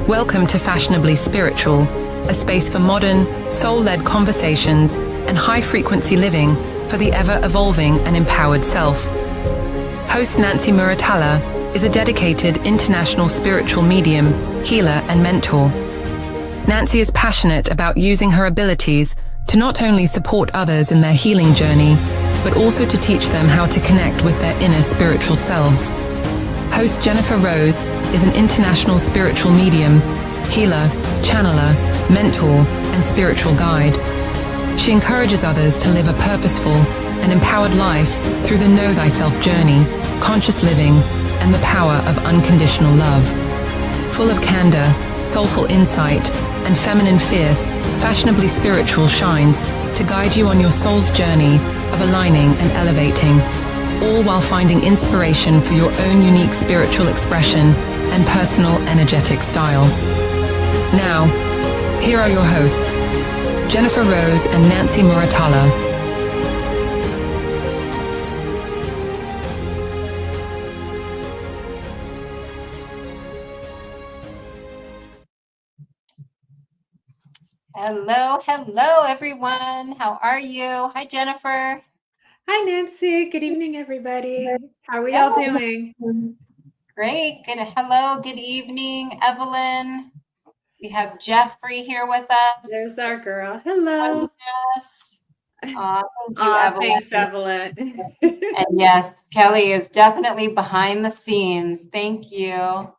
Welcome to Fashionably Spiritual, a space for modern, soul-led conversations and high-frequency living for the ever-evolving and empowered self. Host Nancy Muratalla is a dedicated international spiritual medium, healer, and mentor. Nancy is passionate about using her abilities to not only support others in their healing journey, but also to teach them how to connect with their inner spiritual selves. Host Jennifer Rose is an international spiritual medium, healer, channeler, mentor, and spiritual guide. She encourages others to live a purposeful and empowered life through the Know Thyself journey, conscious living, and the power of unconditional love. Full of candor, soulful insight, and feminine fierce, Fashionably Spiritual shines to guide you on your soul's journey of aligning and elevating, all while finding inspiration for your own unique spiritual expression and personal energetic style. Now, here are your hosts, Jennifer Rose and Nancy Muratalla. Hello, everyone. How are you? Hi, Jennifer. Hi, Nancy. Good evening, everybody. How are we all doing? Great. Good evening, Evelyn. We have Jeffrey here with us. There's our girl. Hello. Yes. Thank you, Evelyn. Thanks, Evelyn. And yes, Kelly is definitely behind the scenes. Thank you.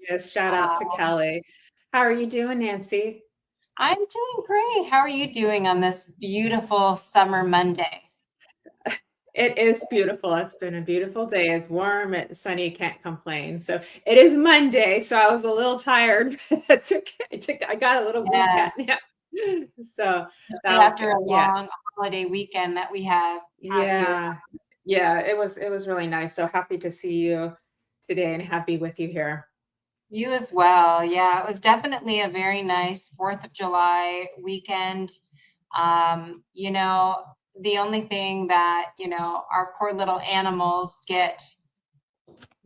Yes, shout out to Kelly. How are you doing, Nancy? I'm doing great. How are you doing on this beautiful summer Monday? It is beautiful. It's been a beautiful day. It's warm, it's sunny, can't complain. So it is Monday, so I was a little tired. It's okay. I got a little weekend. Yeah. So after a long holiday weekend that we have. Yeah. It was really nice. So happy to see you today and happy with you here. You as well. Yeah, it was definitely a very nice 4th of July weekend. The only thing that, our poor little animals get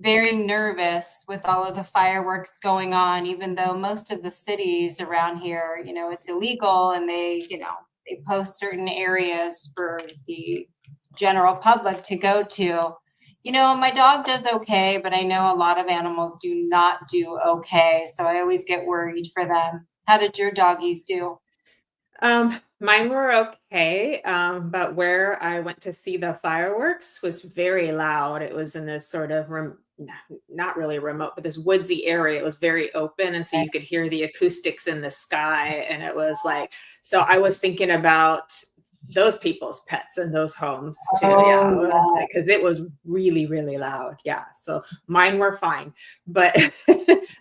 very nervous with all of the fireworks going on, even though most of the cities around here, it's illegal and they post certain areas for the general public to go to. My dog does okay, but I know a lot of animals do not do okay. So I always get worried for them. How did your doggies do? Mine were okay, but where I went to see the fireworks was very loud. It was in this sort of not really remote, but this woodsy area. It was very open, and so you could hear the acoustics in the sky. And it was like, so I was thinking about those people's pets in those homes too. Because it was really, really loud. Yeah, so mine were fine, but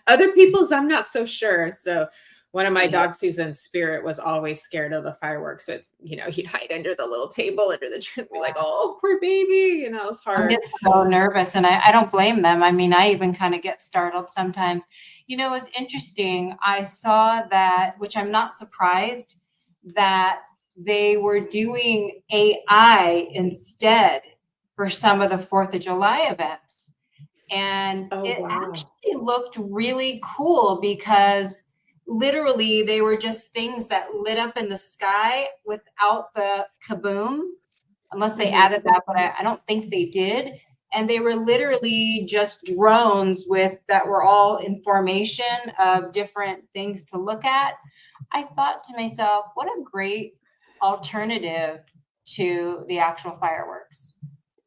other people's, I'm not so sure. So one of my dogs, Susan's Spirit, was always scared of the fireworks. But he'd hide under the little table under the tree and be like, "Oh, poor baby," it's hard. I get so nervous, and I don't blame them. I mean, I even kind of get startled sometimes. It's interesting. I saw that, which I'm not surprised, that they were doing AI instead for some of the 4th of July events. And actually looked really cool because literally they were just things that lit up in the sky without the kaboom, unless they added that, but I don't think they did. And they were literally just drones that were all in formation of different things to look at. I thought to myself, what a great alternative to the actual fireworks.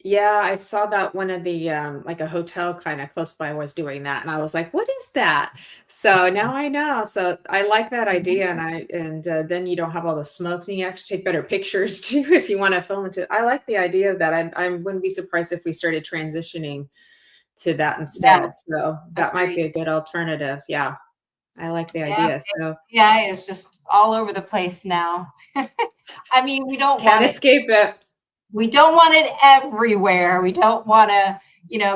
Yeah, I saw that one of the like a hotel kind of close by was doing that, and I was like, "What is that?" So now I know. So I like that idea, and then you don't have all the smokes, and you actually take better pictures too if you want to film it. I like the idea of that. I wouldn't be surprised if we started transitioning to that instead. Yeah. So that might be a good alternative. Yeah, I like the idea. So it's just all over the place now. I mean, we can't escape it. We don't want it everywhere. We don't want to,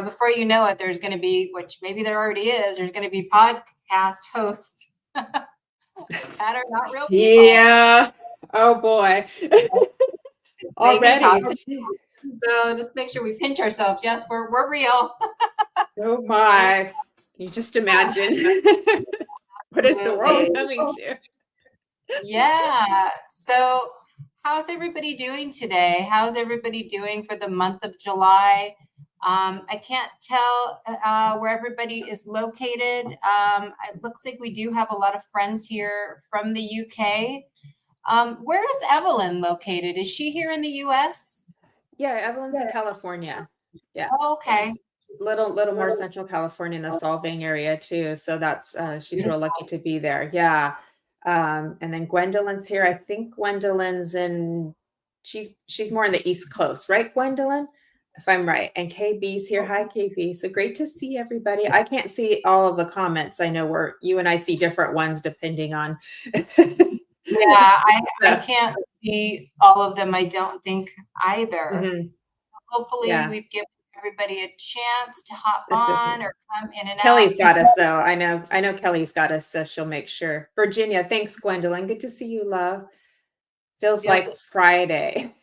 before you know it, there's going to be, which maybe there already is, there's going to be podcast hosts that are not real people. Yeah. Oh boy. Already. So just make sure we pinch ourselves. Yes, we're real. Oh my. Can you just imagine? What is the world Absolutely. coming to? Yeah. So, how's everybody doing today? How's everybody doing for the month of July? I can't tell where everybody is located. It looks like we do have a lot of friends here from the UK. Where is Evelyn located? Is she here in the US? Yeah, Evelyn's in California. Yeah. Oh, okay. She's little more Central California in the Solvang area too. So that's she's real lucky to be there. Yeah. And then Gwendolyn's here. I think Gwendolyn's in she's more in the East Coast, right, Gwendolyn? If I'm right. And KB's here. Hi, KB. So great to see everybody. I can't see all of the comments. I know where you and I see different ones depending on Yeah, I can't see all of them, I don't think either. Mhm. Hopefully Yeah. we've given everybody a chance to hop That's on okay. or come in and Kelly's out. got us though. I know Kelly's got us, so she'll make sure. Virginia, thanks, Gwendolyn. Good to see you, love. Feels Feels like Friday.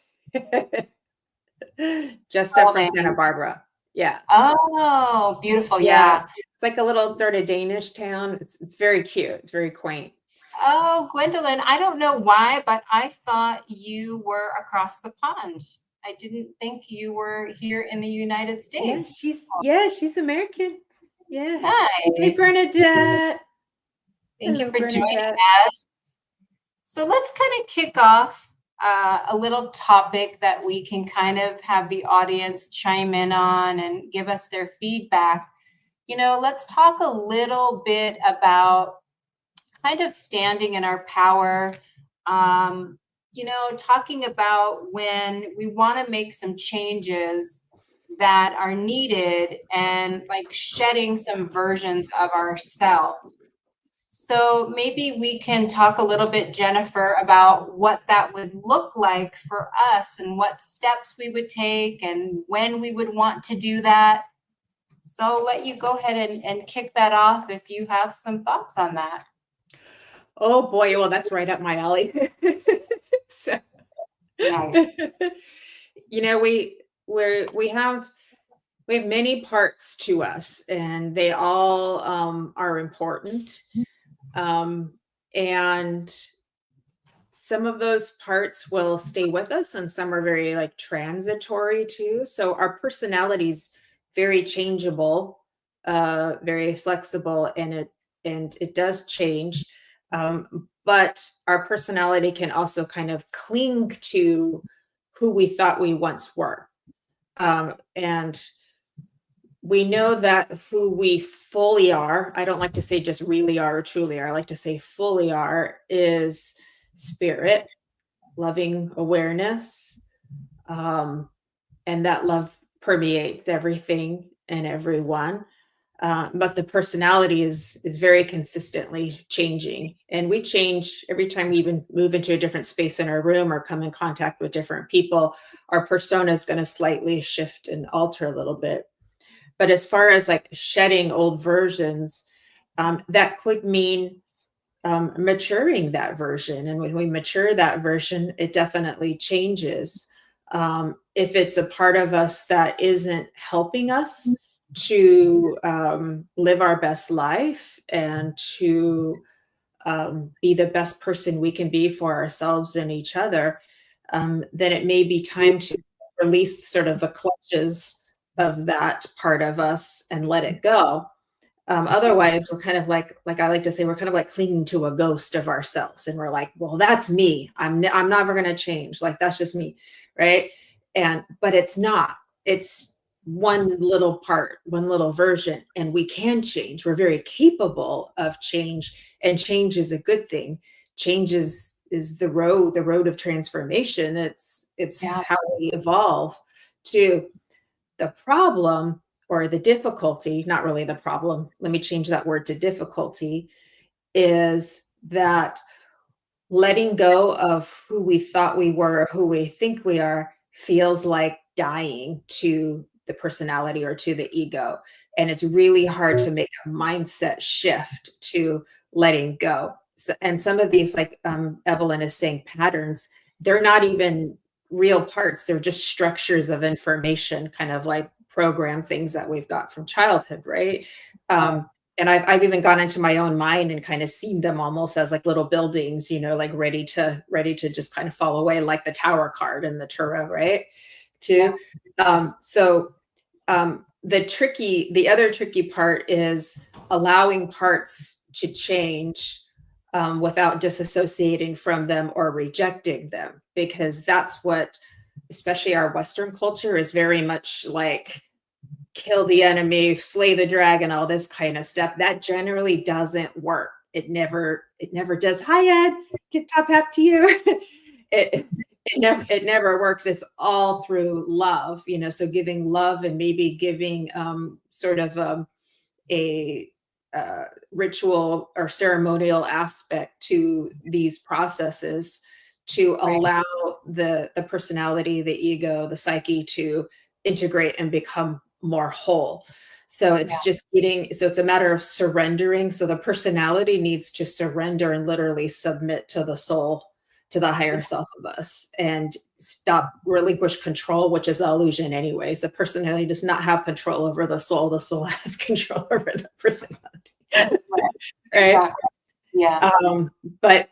Just up from Solvang. Santa Barbara. Yeah. Oh, beautiful. Yeah. Yeah. It's like a little sort of Danish town. It's very cute. It's very quaint. Oh, Gwendolyn, I don't know why, but I thought you were across the pond. I didn't think you were here in the United Yeah, States. she's American. Yeah. Hey, Nice. Bernadette. Thank you Hello, for joining Bernadette. us. So let's kind of kick off a little topic that we can kind of have the audience chime in on and give us their feedback. You know, let's talk a little bit about kind of standing in our power. You know, talking about when we want to make some changes that are needed and like shedding some versions of ourselves. So maybe we can talk a little bit, Jennifer, about what that would look like for us and what steps we would take and when we would want to do that. So I'll let you go ahead and kick that off if you have some thoughts on that. Oh boy, well, that's right up my alley. So Nice. you know, we have many parts to us, and they all are important. And some of those parts will stay with us, and some are very like transitory too. So our personality's very changeable, very flexible, and it does change. But our personality can also kind of cling to who we thought we once were. And we know that who we fully are, I don't like to say just really are or truly are, I like to say fully are, is spirit, loving awareness. And that love permeates everything and everyone. But the personality is very consistently changing, and we change every time we even move into a different space in our room or come in contact with different people. Our persona is going to slightly shift and alter a little bit. But as far as like shedding old versions, that could mean maturing that version. And when we mature that version, it definitely changes. If it's a part of us that isn't helping us to live our best life and to be the best person we can be for ourselves and each other, then it may be time to release sort of the clutches of that part of us and let it go. Otherwise, we're kind of like I like to say, we're kind of like clinging to a ghost of ourselves, and we're like, well, that's me. I'm never going to change. Like that's just me, right? But it's not. It's one little part, one little version, and we can change. We're very capable of change, and change is a good thing. Change is the road of transformation. It's how we evolve. To the problem or the difficulty, not really the problem, let me change that word to difficulty, is that letting go of who we thought we were, who we think we are, feels like dying to the personality or to the ego. And it's really hard to make a mindset shift to letting go. So, and some of these, like Evelyn is saying, patterns, they're not even real parts. They're just structures of information, kind of like program things that we've got from childhood, right? And I've even gone into my own mind and kind of seen them almost as like little buildings, like ready to just kind of fall away, like the tower card in the Tarot, right? Too. So the other tricky part is allowing parts to change without disassociating from them or rejecting them, because that's what, especially our Western culture, is very much like kill the enemy, slay the dragon, all this kind of stuff. That generally doesn't work. It never does. Hi, Ed. Tip top hat to you. It never works. It's all through love, so giving love, and maybe giving sort of a ritual or ceremonial aspect to these processes to allow the personality, the ego, the psyche to integrate and become more whole. So it's it's a matter of surrendering. So the personality needs to surrender and literally submit to the soul, to the higher self of us, and relinquish control, which is an illusion anyways. The personality does not have control over the soul. The soul has control over the personality. Right? Exactly. Yes. But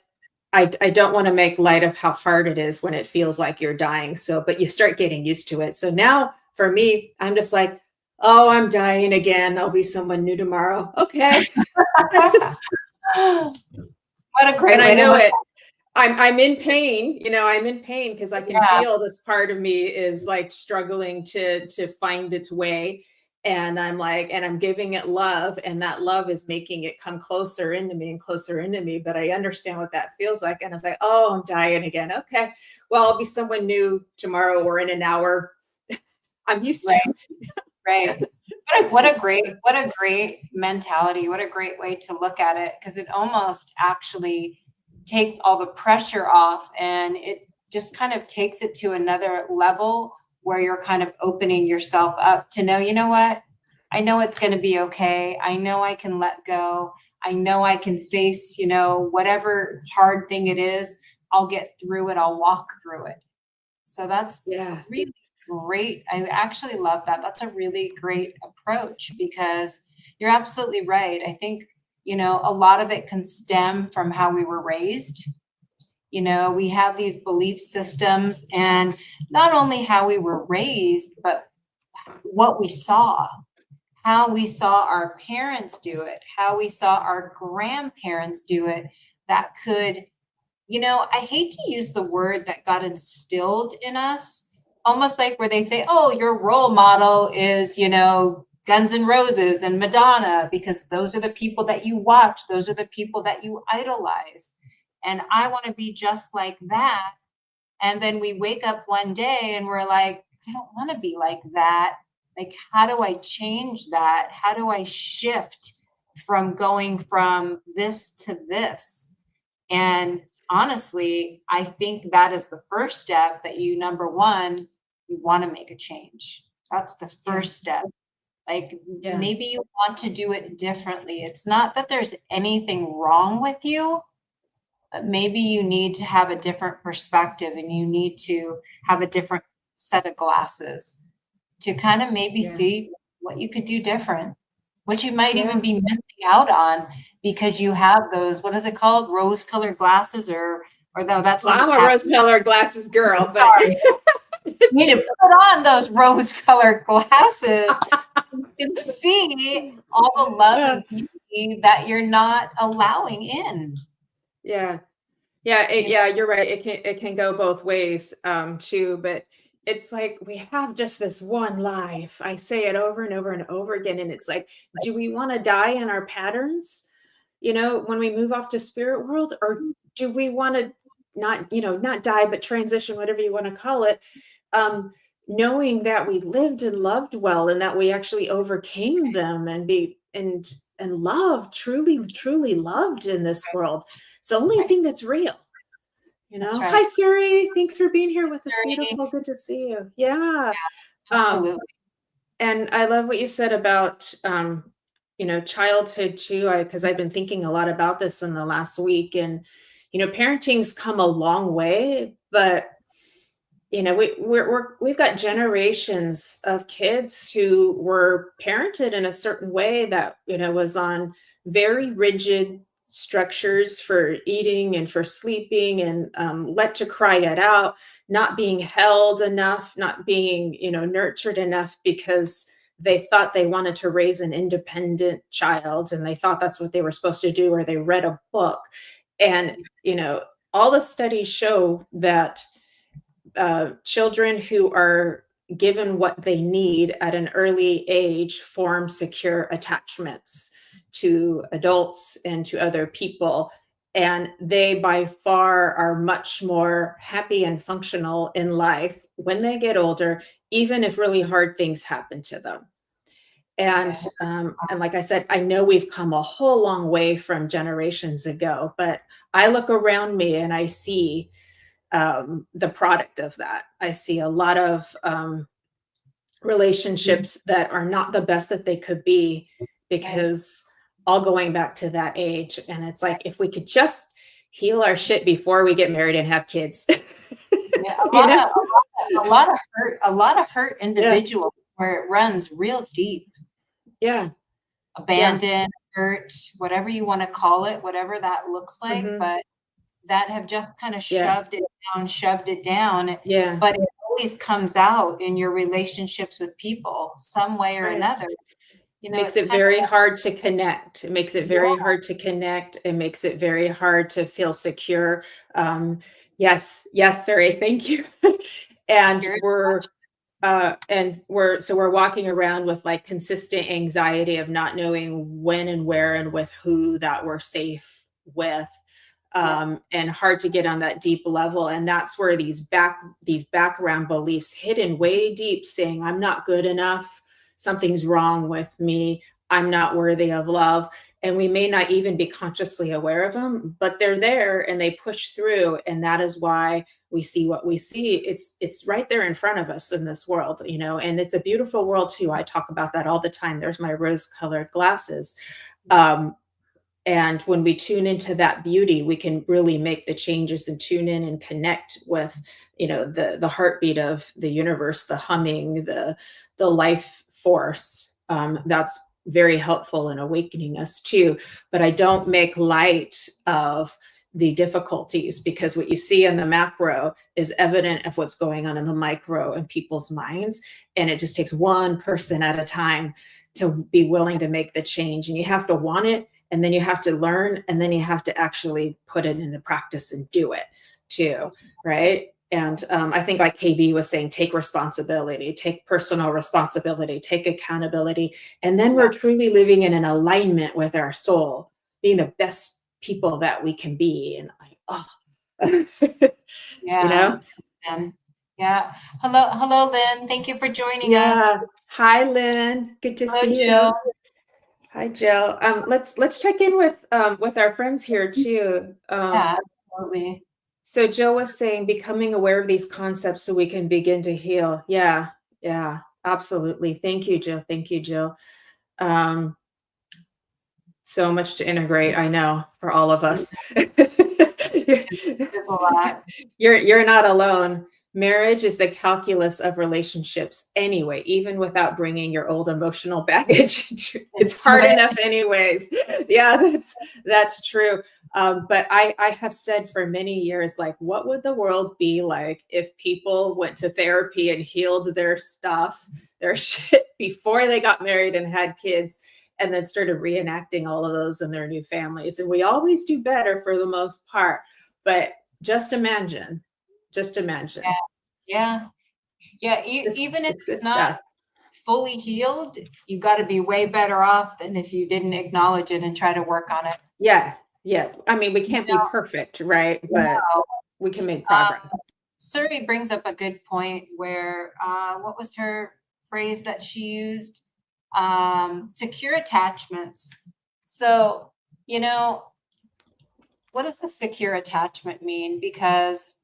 I don't want to make light of how hard it is when it feels like you're dying. But you start getting used to it. So now for me, I'm just like, oh, I'm dying again. I'll be someone new tomorrow. Okay. What a great way I know to it. I'm in pain, I'm in pain because I can feel this part of me is like struggling to find its way. And I'm giving it love, and that love is making it come closer into me and closer into me. But I understand what that feels like. And I was like, oh, I'm dying again. Okay, well, I'll be someone new tomorrow or in an hour. I'm used to it. Right. What a great mentality. What a great way to look at it, because it almost actually takes all the pressure off, and it just kind of takes it to another level where you're kind of opening yourself up to know, you know what? I know it's going to be okay. I know I can let go. I know I can face, whatever hard thing it is. I'll get through it. I'll walk through it. So that's really great. I actually love that. That's a really great approach, because you're absolutely right. I think, a lot of it can stem from how we were raised. We have these belief systems, and not only how we were raised, but what we saw, how we saw our parents do it, how we saw our grandparents do it, that could, I hate to use the word that got instilled in us, almost like where they say, oh, your role model is, Guns N' Roses and Madonna, because those are the people that you watch. Those are the people that you idolize. And I want to be just like that. And then we wake up one day and we're like, I don't want to be like that. Like, how do I change that? How do I shift from going from this to this? And honestly, I think that is the first step, that number one, you want to make a change. That's the first step. Like, maybe you want to do it differently. It's not that there's anything wrong with you, but maybe you need to have a different perspective, and you need to have a different set of glasses to kind of maybe see what you could do different, what you might even be missing out on because you have those, what is it called? Rose-colored glasses, or no, that's well, I'm a rose-colored glasses girl. But sorry. You need to put on those rose-colored glasses. You can see all the love and beauty that you're not allowing in. Yeah, you're right. It can go both ways too. But it's like, we have just this one life. I say it over and over and over again, and it's like, do we want to die in our patterns? When we move off to spirit world, or do we want to not die, but transition, whatever you want to call it, knowing that we lived and loved well, and that we actually overcame them, and loved, truly loved in this world. It's the only thing that's real. Right. Hi, Suri. Thanks for being here with us. Beautiful. Good to see you. Yeah. Absolutely. And I love what you said about, childhood too, because I've been thinking a lot about this in the last week, and, parenting's come a long way, but you know, we've got generations of kids who were parented in a certain way that, you know, was on very rigid structures for eating and for sleeping, and let to cry it out, not being held enough, not being, you know, nurtured enough, because they thought they wanted to raise an independent child and they thought that's what they were supposed to do, or they read a book. And, you know, all the studies show that children who are given what they need at an early age form secure attachments to adults and to other people. And they by far are much more happy and functional in life when they get older, even if really hard things happen to them. And like I said, I know we've come a whole long way from generations ago, but I look around me and I see the product of that. I see a lot of relationships that are not the best that they could be, because all going back to that age. And it's like, if we could just heal our shit before we get married and have kids. Yeah, You know? a lot of hurt individuals where it runs real deep. Yeah. Abandoned, hurt, whatever you want to call it, whatever that looks like, Mhm. but that have just kind of Yeah. shoved it down. Yeah. But it always comes out in your relationships with people, some way or Right. another. You know, Makes it's it kind very of, hard to connect. It makes it very hard to connect. It makes it very hard to feel secure. Yes, Terry, thank you. And Very we're walking around with like consistent anxiety of not knowing when and where and with who that we're safe with. And hard to get on that deep level. And that's where these background beliefs hidden way deep, saying I'm not good enough, something's wrong with me, I'm not worthy of love. And we may not even be consciously aware of them, but they're there and they push through. And that is why we see what we see. It's right there in front of us in this world, you know, and it's a beautiful world too. I talk about that all the time. There's my rose colored glasses. And when we tune into that beauty, we can really make the changes and tune in and connect with, you know, the heartbeat of the universe, the humming, the life force. That's very helpful in awakening us too. But I don't make light of the difficulties, because what you see in the macro is evident of what's going on in the micro in people's minds. And it just takes one person at a time to be willing to make the change. And you have to want it, and then you have to learn, and then you have to actually put it into practice and do it too, right? And I think, like KB was saying, take responsibility, take personal responsibility, take accountability, and then we're truly living in an alignment with our soul, being the best people that we can be. And you know? Yeah. Hello, Lynn. Thank you for joining us. Yeah. Hi, Lynn. Good to Hello, see Jill. you. Hi, Jill. Let's check in with our friends here too. Yeah, absolutely. So Jill was saying becoming aware of these concepts so we can begin to heal. Yeah, absolutely. Thank you, Jill. Thank you, Jill. So much to integrate, I know, for all of us. There's a lot. You're not alone. Marriage is the calculus of relationships anyway, even without bringing your old emotional baggage. It's hard enough anyways. Yeah, that's true. But I have said for many years, like, what would the world be like if people went to therapy and healed their stuff, their shit, before they got married and had kids, and then started reenacting all of those in their new families? And we always do better for the most part. But just imagine. Yeah. Even if it's not stuff. fully healed, you got to be way better off than if you didn't acknowledge it and try to work on it. Yeah. I mean, we can't be perfect, right? But we can make progress. Suri brings up a good point where, what was her phrase that she used? Secure attachments. So, you know, what does a secure attachment mean? Because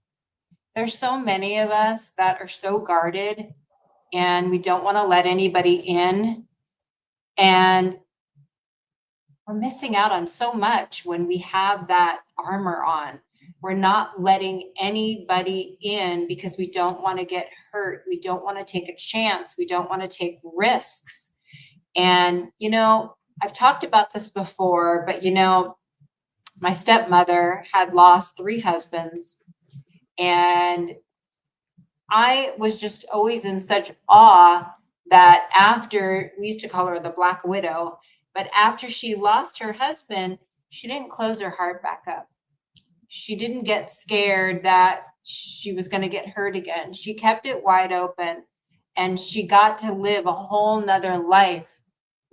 there's so many of us that are so guarded and we don't want to let anybody in. And we're missing out on so much when we have that armor on, We're not letting anybody in because we don't want to get hurt. We don't want to take a chance. We don't want to take risks. And, I've talked about this before, but, my stepmother had lost 3 husbands, and I was just always in such awe that after, we used to call her the Black Widow, but after she lost her husband, she didn't close her heart back up. She didn't get scared that she was going to get hurt again. She kept it wide open, and she got to live a whole nother life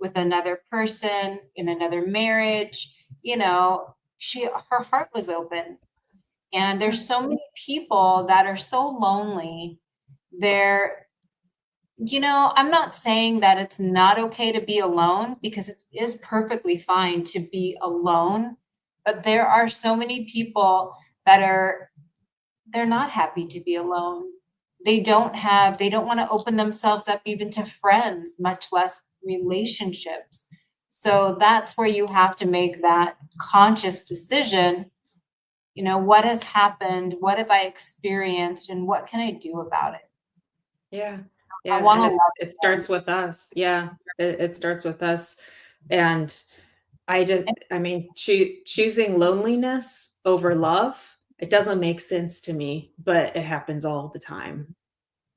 with another person in another marriage. Her heart was open. And there's so many people that are so lonely. I'm not saying that it's not okay to be alone, because it is perfectly fine to be alone. But there are so many people that they're not happy to be alone. They don't want to open themselves up even to friends, much less relationships. So that's where you have to make that conscious decision. What has happened? What have I experienced? And what can I do about it? Yeah. I Yeah. want And to it starts with us. Yeah. It starts with us. And choosing loneliness over love, it doesn't make sense to me, but it happens all the time.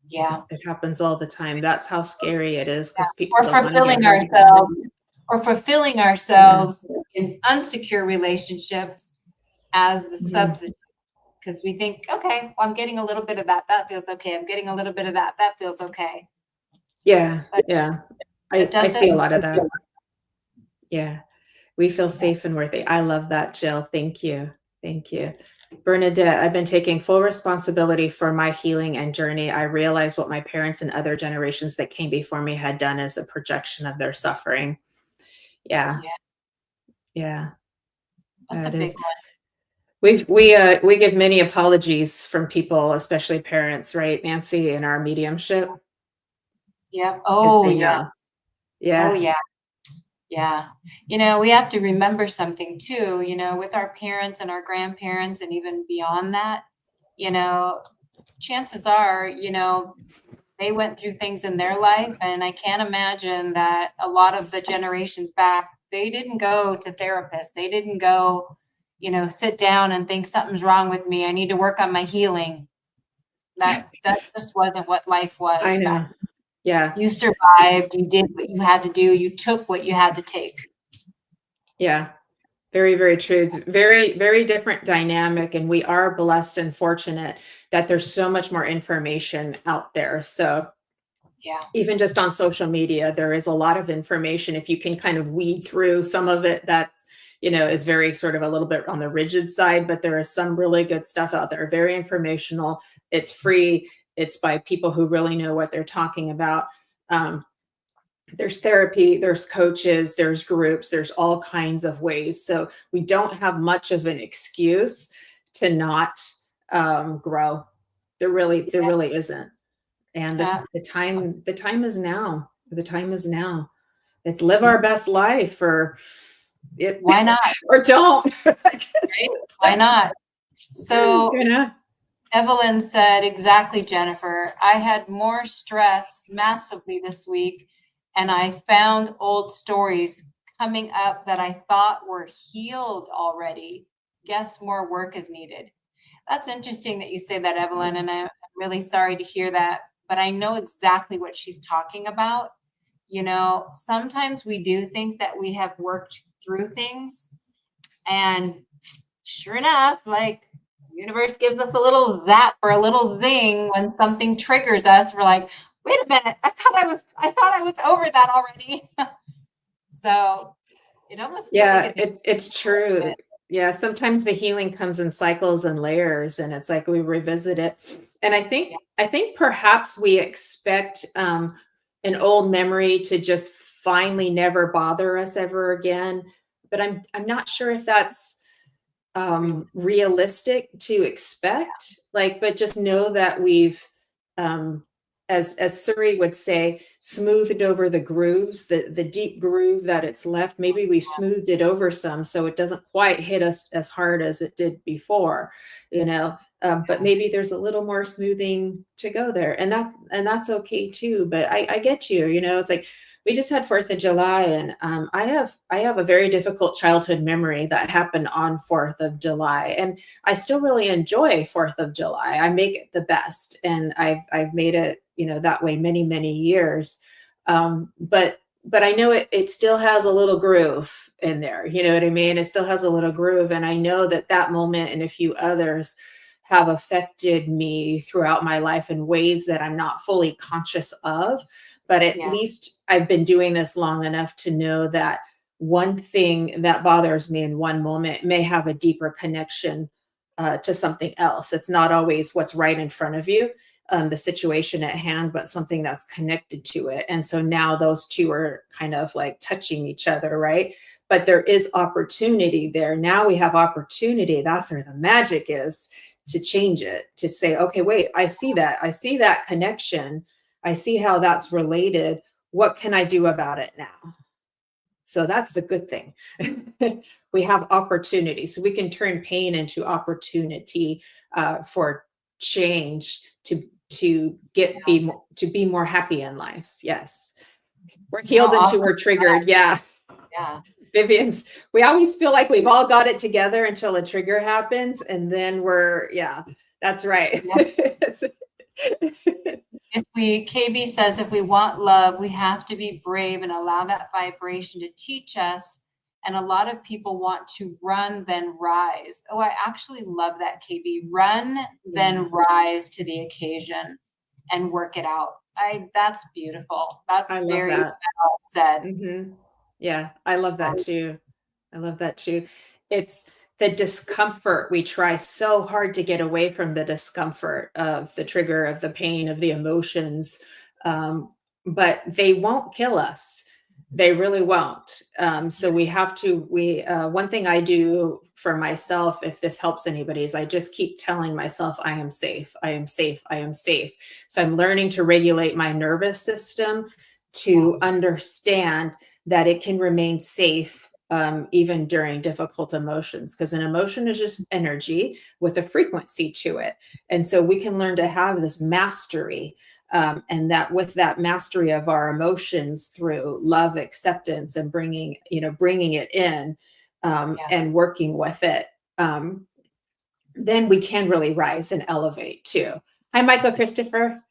Yeah. It happens all the time. That's how scary it is, because people Or don't want to get fulfilling hurt. ourselves in unsecure relationships as the Mhm. substitute. Because we think, okay, well, I'm getting a little bit of that. That feels okay. I'm getting a little bit of that. That feels okay. Yeah. But Yeah. it I see a doesn't. lot of that. Yeah. We feel safe and worthy. I love that, Jill. Thank you. Thank you. Bernadette, I've been taking full responsibility for my healing and journey. I realize what my parents and other generations that came before me had done as a projection of their suffering. Yeah. Yeah, Yeah. that's a That big is. one. We give many apologies from people, especially parents, right, Nancy, in our mediumship, Yeah. because Oh, they yeah. know. Oh, Yeah. yeah. Yeah. We have to remember something too, with our parents and our grandparents and even beyond that, chances are, they went through things in their life. And I can't imagine that a lot of the generations back, they didn't go to therapists. They didn't go, sit down and think something's wrong with me. I need to work on my healing. That just wasn't what life I was back. know. Yeah. You survived, you did what you had to do, you took what you had to take. Yeah. Very, very true. It's very, very different dynamic. And we are blessed and fortunate that there's so much more information out there. So Yeah. even just on social media, there is a lot of information. If you can kind of weed through some of it, that's, is very sort of a little bit on the rigid side, but there is some really good stuff out there, very informational. It's free. It's by people who really know what they're talking about. There's therapy, there's coaches, there's groups, there's all kinds of ways. So we don't have much of an excuse to not grow. There really isn't. And the time is now. The time is now. It's live our best life, or it. Why not? Or don't. Right? Why not? So know? Evelyn said, exactly, Jennifer. I had more stress massively this week, and I found old stories coming up that I thought were healed already. Guess more work is needed. That's interesting that you say that, Evelyn, and I'm really sorry to hear that, but I know exactly what she's talking about. Sometimes we do think that we have worked through things, and sure enough, like, universe gives us a little zap or a little zing when something triggers us. We're like, wait a minute, I thought I was over that already. So it almost feels like it's true. Yeah, sometimes the healing comes in cycles and layers, and it's like we revisit it. And I think perhaps we expect an old memory to just finally never bother us ever again. But I'm not sure if that's realistic to expect. But just know that we've as Suri would say, smoothed over the grooves, the deep groove that it's left. Maybe we've smoothed it over some, so it doesn't quite hit us as hard as it did before, you know. But maybe there's a little more smoothing to go there, and that's okay too. But I get you. You know, it's like we just had 4th of July, and I have a very difficult childhood memory that happened on 4th of July, and I still really enjoy 4th of July. I make it the best, and I've made it, you know, that way many years. But I know it still has a little groove in there. You know what I mean? It still has a little groove, and I know that moment and a few others have affected me throughout my life in ways that I'm not fully conscious of. But at least I've been doing this long enough to know that one thing that bothers me in one moment may have a deeper connection to something else. It's not always what's right in front of you, the situation at hand, but something that's connected to it. And so now those two are kind of like touching each other, right? But there is opportunity there. Now we have opportunity. That's where the magic is, to change it, to say, okay, wait, I see that connection. I see how that's related. What can I do about it now? So that's the good thing. We have opportunity, so we can turn pain into opportunity for change, to be more happy in life. Yes, we're healed until we're triggered. Yeah. Vivian's, we always feel like we've all got it together until a trigger happens, and then that's right. KB says, if we want love, we have to be brave and allow that vibration to teach us. And a lot of people want to run, then rise. Oh, I actually love that, KB. Run, then rise to the occasion and work it out. That's beautiful. That's very well said. Mm-hmm. Yeah, I love that too. It's the discomfort. We try so hard to get away from the discomfort of the trigger, of the pain, of the emotions, but they won't kill us. They really won't. So we have to, one thing I do for myself, if this helps anybody, is I just keep telling myself, I am safe, I am safe, I am safe. So I'm learning to regulate my nervous system to understand that it can remain safe even during difficult emotions, because an emotion is just energy with a frequency to it. And so we can learn to have this mastery, and that with that mastery of our emotions through love, acceptance, and bringing it in, and working with it, then we can really rise and elevate too. Hi, Michael Christopher.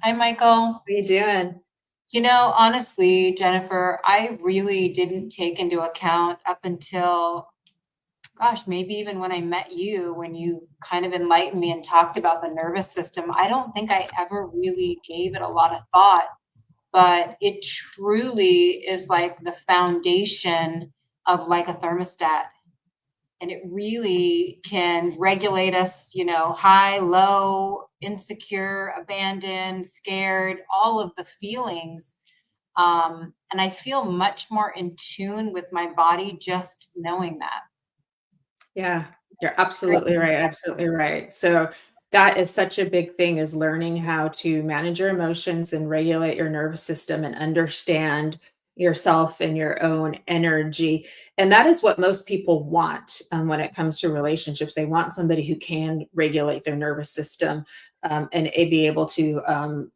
Hi, Michael. How are you doing? You know, honestly, Jennifer, I really didn't take into account up until, gosh, maybe even when I met you, when you kind of enlightened me and talked about the nervous system. I don't think I ever really gave it a lot of thought, but it truly is like the foundation of like a thermostat. And it really can regulate us, high, low, insecure, abandoned, scared, all of the feelings. And I feel much more in tune with my body just knowing that. Yeah, you're absolutely right. Absolutely right. So that is such a big thing, is learning how to manage your emotions and regulate your nervous system and understand yourself and your own energy. And that is what most people want when it comes to relationships. They want somebody who can regulate their nervous system, and be able to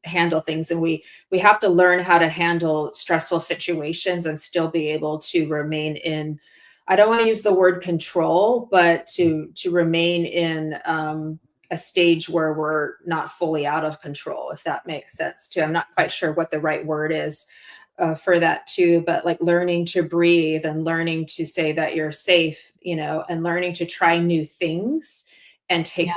handle things. And we have to learn how to handle stressful situations and still be able to remain in, I don't want to use the word control, but to remain in a stage where we're not fully out of control, if that makes sense too. I'm not quite sure what the right word is for that too, but like learning to breathe and learning to say that you're safe, and learning to try new things and take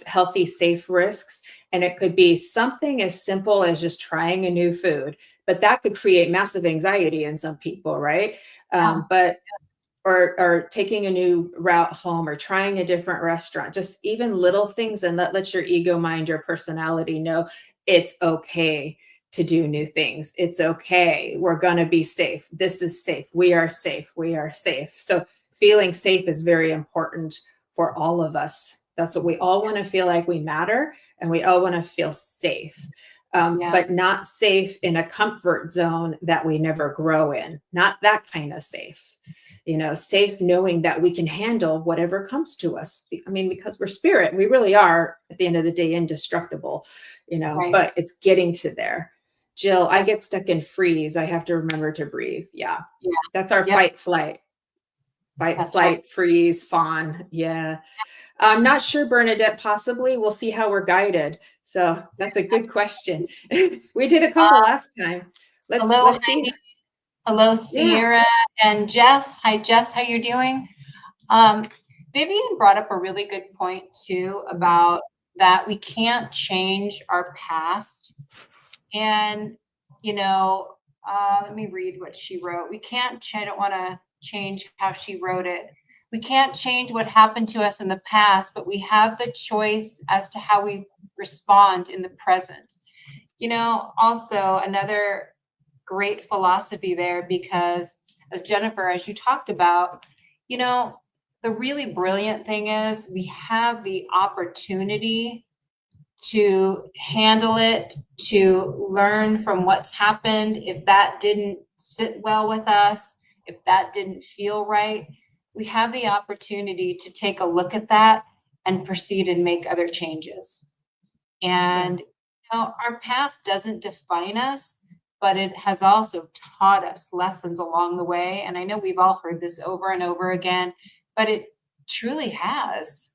healthy, safe risks. And it could be something as simple as just trying a new food, but that could create massive anxiety in some people, right? Or taking a new route home, or trying a different restaurant, just even little things. And let your ego mind, your personality know it's okay to do new things. It's okay. We're going to be safe. This is safe. We are safe. We are safe. So feeling safe is very important for all of us. That's what we all want, to feel like we matter, and we all want to feel safe. Yeah. but not safe in a comfort zone that we never grow in. Not that kind of safe. Safe knowing that we can handle whatever comes to us. I mean, because we're spirit, we really are at the end of the day indestructible, Right. but it's getting to there. Jill, I get stuck in freeze. I have to remember to breathe. Yeah. Yeah. That's our Yep. fight, That's right. flight, freeze, fawn. Yeah. I'm not sure, Bernadette, possibly. We'll see how we're guided. So that's a good question. We did a couple last time. Hello, Let's see. Heidi. Hello, Yeah. Sierra and Jess. Hi, Jess. How you doing? Um, Vivian brought up a really good point too about that we can't change our past. And, you know, let me read what she wrote. I don't want to change how she wrote it. We can't change what happened to us in the past, but we have the choice as to how we respond in the present. Also another great philosophy there, because as Jennifer, as you talked about, you know, the really brilliant thing is we have the opportunity to handle it, to learn from what's happened. If that didn't sit well with us, if that didn't feel right, we have the opportunity to take a look at that and proceed and make other changes. And our past doesn't define us, but it has also taught us lessons along the way. And I know we've all heard this over and over again, but it truly has.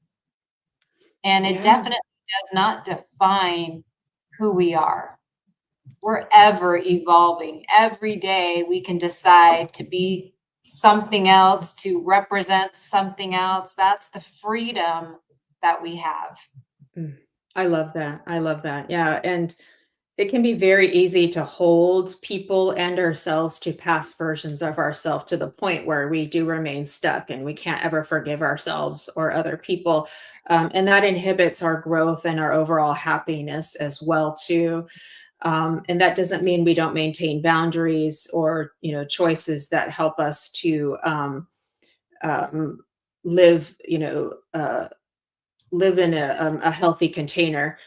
And it Yeah. definitely does not define who we are. We're ever evolving. Every day we can decide to be something else, to represent something else. That's the freedom that we have. Mm. I love that. I love that. Yeah. And it can be very easy to hold people and ourselves to past versions of ourselves to the point where we do remain stuck and we can't ever forgive ourselves or other people. And that inhibits our growth and our overall happiness as well too. And that doesn't mean we don't maintain boundaries or choices that help us to um, live live in a healthy container,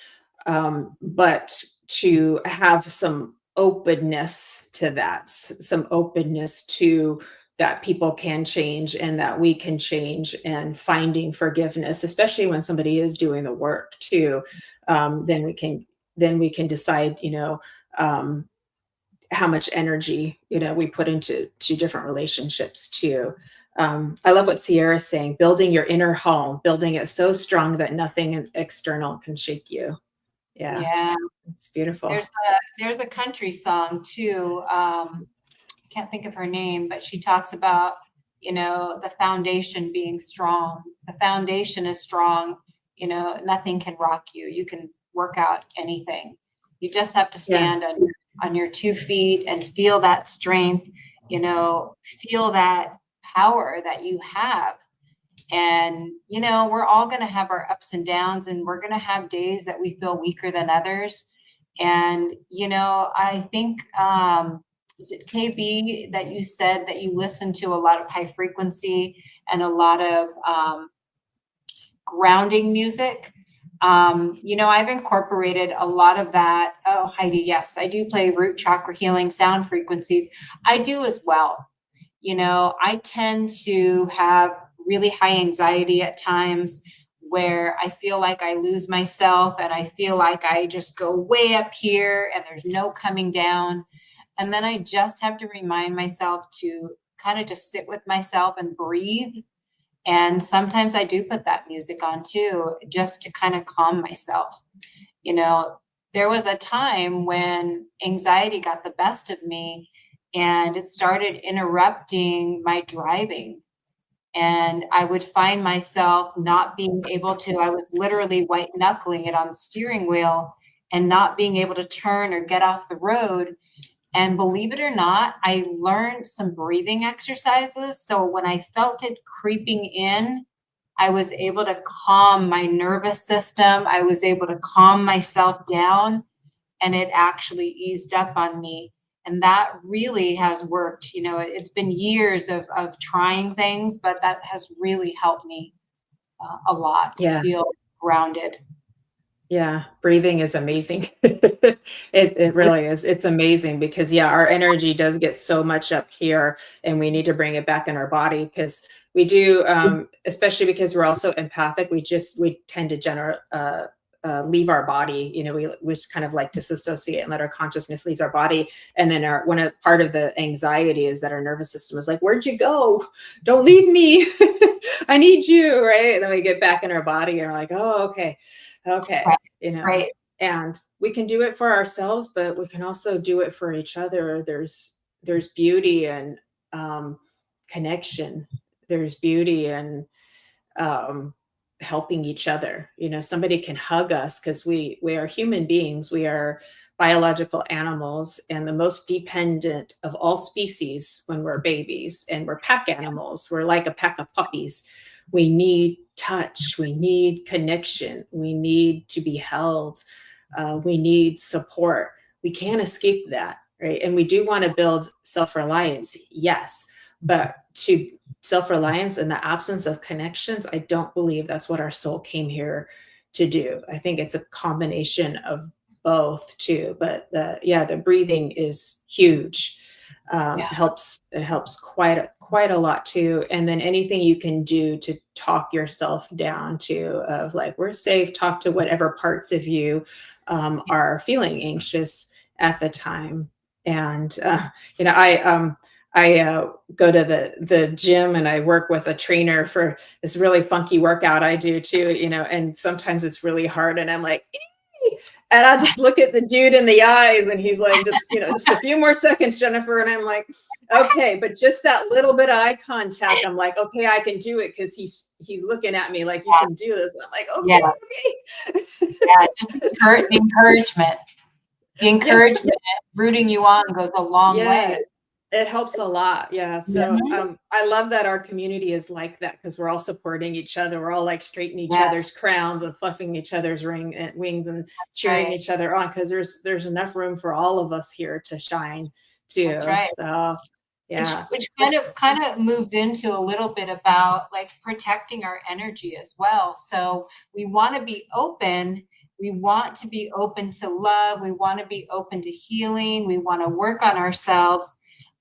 but to have some openness to that, some openness to that people can change and that we can change, and finding forgiveness, especially when somebody is doing the work too. Then we can decide, um, how much energy we put into different relationships too. I love what Sierra's saying, building your inner home, building it so strong that nothing external can shake you. Yeah, Yeah. it's beautiful. There's a country song too. I can't think of her name, but she talks about, the foundation being strong. The foundation is strong, nothing can rock you. You can work out anything. You just have to Yeah, stand on your 2 feet and feel that strength, feel that power that you have. And, we're all going to have our ups and downs, and we're going to have days that we feel weaker than others. And, I think, is it KB that you said that you listen to a lot of high frequency and a lot of grounding music? I've incorporated a lot of that. Oh, Heidi, yes, I do play root chakra healing sound frequencies. I do as well. I tend to have really high anxiety at times where I feel like I lose myself and I feel like I just go way up here and there's no coming down. And then I just have to remind myself to kind of just sit with myself and breathe. And sometimes I do put that music on too, just to kind of calm myself. You know, there was a time when anxiety got the best of me and it started interrupting my driving. And I would find myself not being able to, I was literally white knuckling it on the steering wheel and not being able to turn or get off the road. And believe it or not, I learned some breathing exercises. So when I felt it creeping in, I was able to calm my nervous system. I was able to calm myself down, and it actually eased up on me. And that really has worked. It's been years of trying things, but that has really helped me a lot to yeah. feel grounded. Yeah, breathing is amazing. It really is. It's amazing because, yeah, our energy does get so much up here, and we need to bring it back in our body because we do, especially because we're also empathic. We tend to leave our body. You know, we just kind of like disassociate and let our consciousness leave our body. And then part of the anxiety is that our nervous system is like, "Where'd you go? Don't leave me. I need you." Right? And then we get back in our body and we're like, "Oh, okay, okay." Right. You know, Right. and we can do it for ourselves, but we can also do it for each other. There's beauty and connection. There's beauty and um, helping each other. You know, somebody can hug us because we are human beings. We are biological animals and the most dependent of all species when we're babies, and we're pack animals. We're like a pack of puppies. We need touch. We need connection. We need to be held. We need support. We can't escape that, right? And we do want to build self-reliance, yes, but to self-reliance in the absence of connections, I don't believe that's what our soul came here to do. I think it's a combination of both too. But the breathing is huge. Yeah. It helps quite a lot too. And then anything you can do to talk yourself down to of like, we're safe, talk to whatever parts of you are feeling anxious at the time. And you know, I go to the gym and I work with a trainer for this really funky workout I do too, you know, and sometimes it's really hard and I'm like, "Ee!" And I just look at the dude in the eyes and he's like, just, you know, just a few more seconds, Jennifer. And I'm like, okay, but just that little bit of eye contact, I'm like, okay, I can do it because he's looking at me like, you can do this. And I'm like, Yeah. okay, okay. Yeah. Just the encouragement. The Yeah, encouragement rooting you on goes a long yeah, way. it helps a lot. Yeah. So Mhm. I love that our community is like that because we're all supporting each other. We're all like straightening each Yes, other's crowns and fluffing each other's wings and that's cheering right. each other on because there's enough room for all of us here to shine That's too. right. So Which yeah. which kind It's of kind of moves into a little bit about like protecting our energy as well. So we want to be open. We want to be open to love. We want to be open to healing. We want to work on ourselves.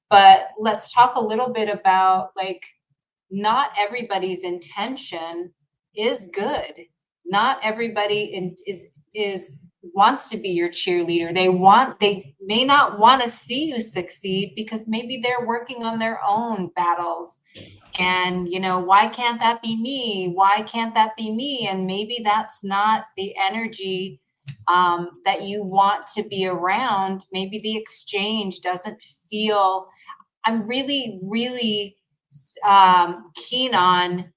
But let's talk a little bit about like not everybody's intention is good. Not everybody is wants to be your cheerleader. They may not want to see you succeed because maybe they're working on their own battles. And you know, why can't that be me? Why can't that be me? And maybe that's not the energy that you want to be around. Maybe the exchange doesn't feel. I'm really, really keen on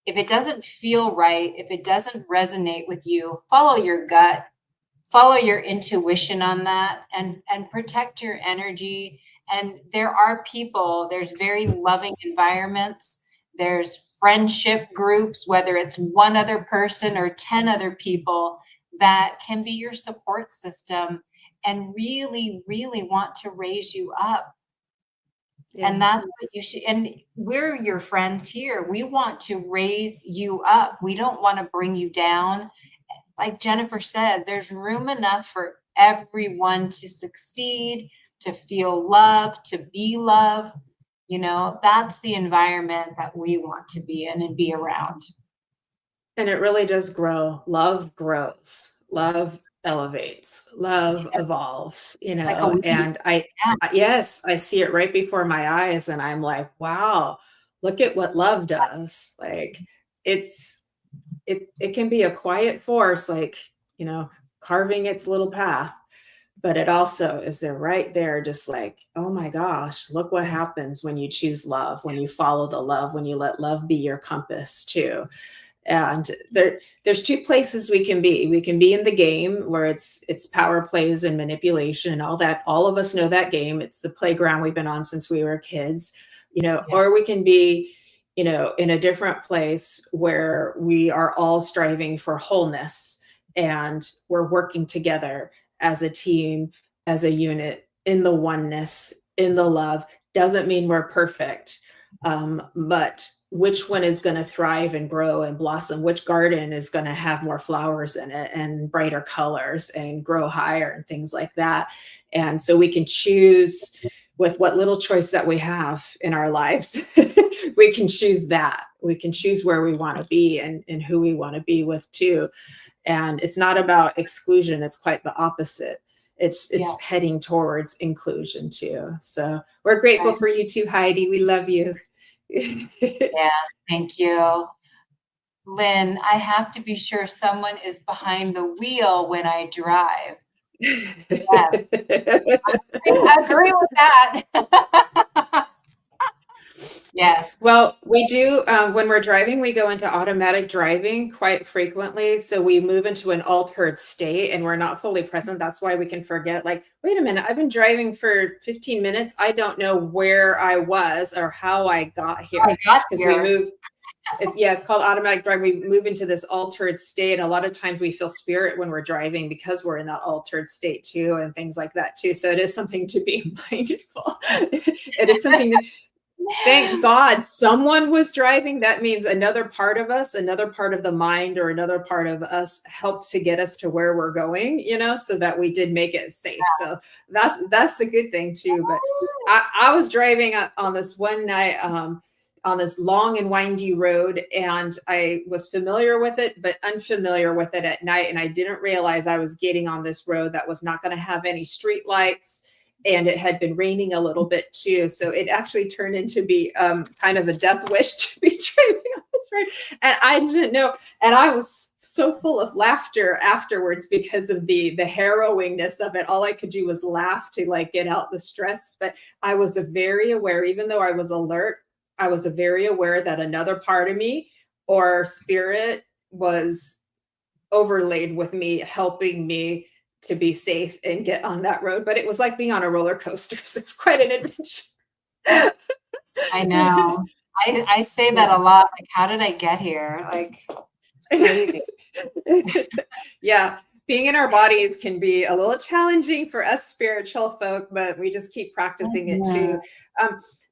if it doesn't feel right, if it doesn't resonate with you, follow your gut, follow your intuition on that, and protect your energy. And there are people, there's very loving environments, there's friendship groups, whether it's one other person or 10 other people that can be your support system and really, really want to raise you up. And yeah. that's what you should, and we're your friends here. We want to raise you up. We don't want to bring you down. Like Jennifer said, there's room enough for everyone to succeed, to feel love, to be love. You know, that's the environment that we want to be in and be around. And it really does grow. Love grows. Love elevates. Love It's evolves, you like a know, weed. and Yeah, yes, I see it right before my eyes and I'm like, wow, look at what love does. Like it's it can be a quiet force, like, you know, carving its little path, but it also is there right there, just like, oh my gosh, look what happens when you choose love, when you follow the love, when you let love be your compass too. And there's two places we can be. We can be in the game where it's power plays and manipulation and all that. All of us know that game. It's the playground we've been on since we were kids, you know, yeah, or we can be, you know, in a different place where we are all striving for wholeness and we're working together as a team, as a unit, in the oneness, in the love. Doesn't mean we're perfect, But which one is going to thrive and grow and blossom? Which garden is going to have more flowers in it and brighter colors and grow higher and things like that? And so we can choose with what little choice that we have in our lives. We can choose that. We can choose where we want to be and who we want to be with too. And it's not about exclusion, it's quite the opposite. It's heading towards inclusion too. So we're grateful for you too, Heidi. We love you. Yes, thank you. Lynn, I have to be sure someone is behind the wheel when I drive. Yes. I agree with that. Yes. Well, we do, when we're driving, we go into automatic driving quite frequently. So we move into an altered state and we're not fully present. That's why we can forget, like, wait a minute, I've been driving for 15 minutes. I don't know where I was or how I got here. Because we move, it's called automatic driving. We move into this altered state. A lot of times we feel spirit when we're driving because we're in that altered state too, and things like that too. So it is something to be mindful. It is something that, thank God someone was driving. That means another part of us, another part of the mind or another part of us helped to get us to where we're going, so that we did make it safe. So that's a good thing too. But I was driving on this one night, on this long and windy road, and I was familiar with it, but unfamiliar with it at night. And I didn't realize I was getting on this road that was not going to have any street lights. And it had been raining a little bit too. So it actually turned into be kind of a death wish to be driving on this road. And I didn't know. And I was so full of laughter afterwards because of the harrowingness of it. All I could do was laugh to like get out the stress. But I was very aware, even though I was alert, I was very aware that another part of me or spirit was overlaid with me, helping me to be safe and get on that road. But it was like being on a roller coaster. So it's quite an adventure. I know. I say that a lot. Like, how did I get here? Like, it's crazy. Yeah. Being in our bodies can be a little challenging for us spiritual folk, but we just keep practicing it too.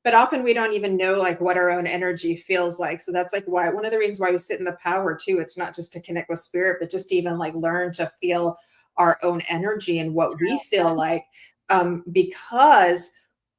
But often we don't even know like what our own energy feels like. So that's like why one of the reasons why we sit in the power too. It's not just to connect with spirit, but just even like learn to feel our own energy and what we feel like, because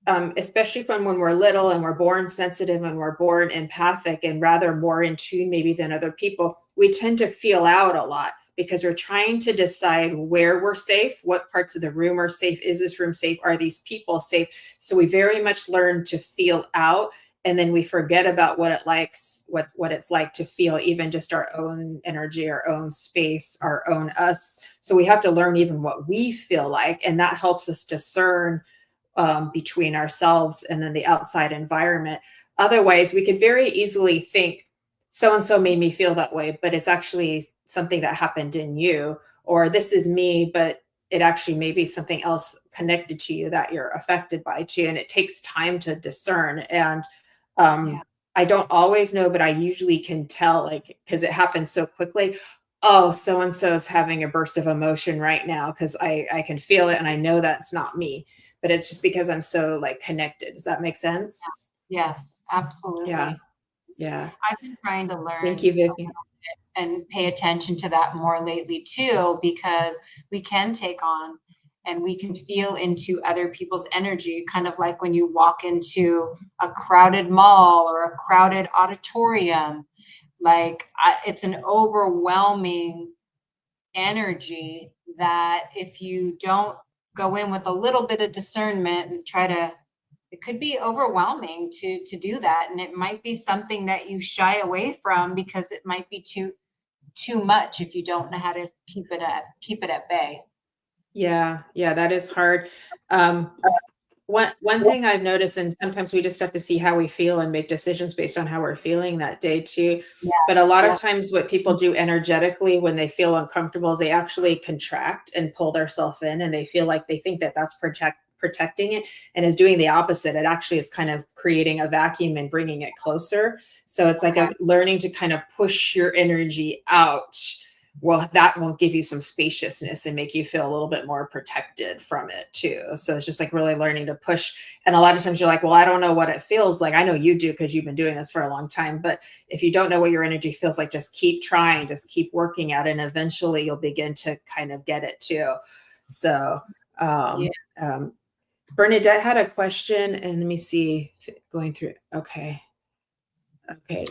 especially from when we're little and we're born sensitive and we're born empathic and rather more in tune maybe than other people, we tend to feel out a lot because we're trying to decide where we're safe, what parts of the room are safe, is this room safe, are these people safe? So we very much learn to feel out. And then we forget about what it's like to feel even just our own energy, our own space, our own us. So we have to learn even what we feel like. And that helps us discern between ourselves and then the outside environment. Otherwise, we could very easily think, so-and-so made me feel that way, but it's actually something that happened in you, or this is me, but it actually may be something else connected to you that you're affected by too. And it takes time to discern. And I don't always know, but I usually can tell, like, because it happens so quickly. Oh, so-and-so is having a burst of emotion right now because I can feel it and I know that's not me, but it's just because I'm so like connected. Does that make sense? Yes, absolutely. Yeah. I've been trying to learn. Thank you, Vivian. And pay attention to that more lately too, because we can take on and we can feel into other people's energy, kind of like when you walk into a crowded mall or a crowded auditorium. Like it's an overwhelming energy that if you don't go in with a little bit of discernment and it could be overwhelming to do that. And it might be something that you shy away from because it might be too much if you don't know how to keep it at bay. Yeah, that is hard. One thing I've noticed, and sometimes we just have to see how we feel and make decisions based on how we're feeling that day too. Yeah, but a lot of times what people do energetically when they feel uncomfortable is they actually contract and pull themselves in, and they feel like they think that that's protecting it, and is doing the opposite. It actually is kind of creating a vacuum and bringing it closer. So it's like learning to kind of push your energy out well, that will give you some spaciousness and make you feel a little bit more protected from it too. So it's just like really learning to push. And a lot of times you're like, well, I don't know what it feels like. I know you do because you've been doing this for a long time. But if you don't know what your energy feels like, just keep trying, just keep working at it. And eventually you'll begin to kind of get it too. So Yeah. Bernadette had a question, and let me see, going through. Okay.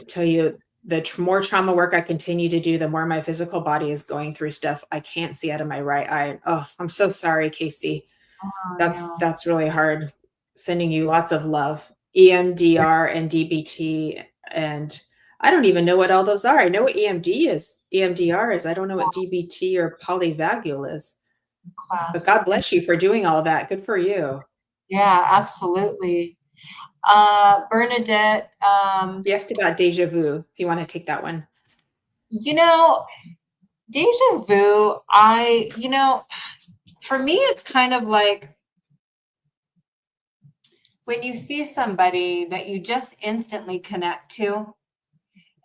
Tell you, the more trauma work I continue to do, the more my physical body is going through stuff I can't see out of my right eye. Oh, I'm so sorry, Casey. Oh, That's really hard. Sending you lots of love. EMDR and DBT, and I don't even know what all those are. I know what EMDR is. I don't know what DBT or polyvagal is. But class. God bless you for doing all that. Good for you. Yeah, absolutely. Bernadette, You asked about deja vu, if you want to take that one. deja vu, for me, it's kind of like when you see somebody that you just instantly connect to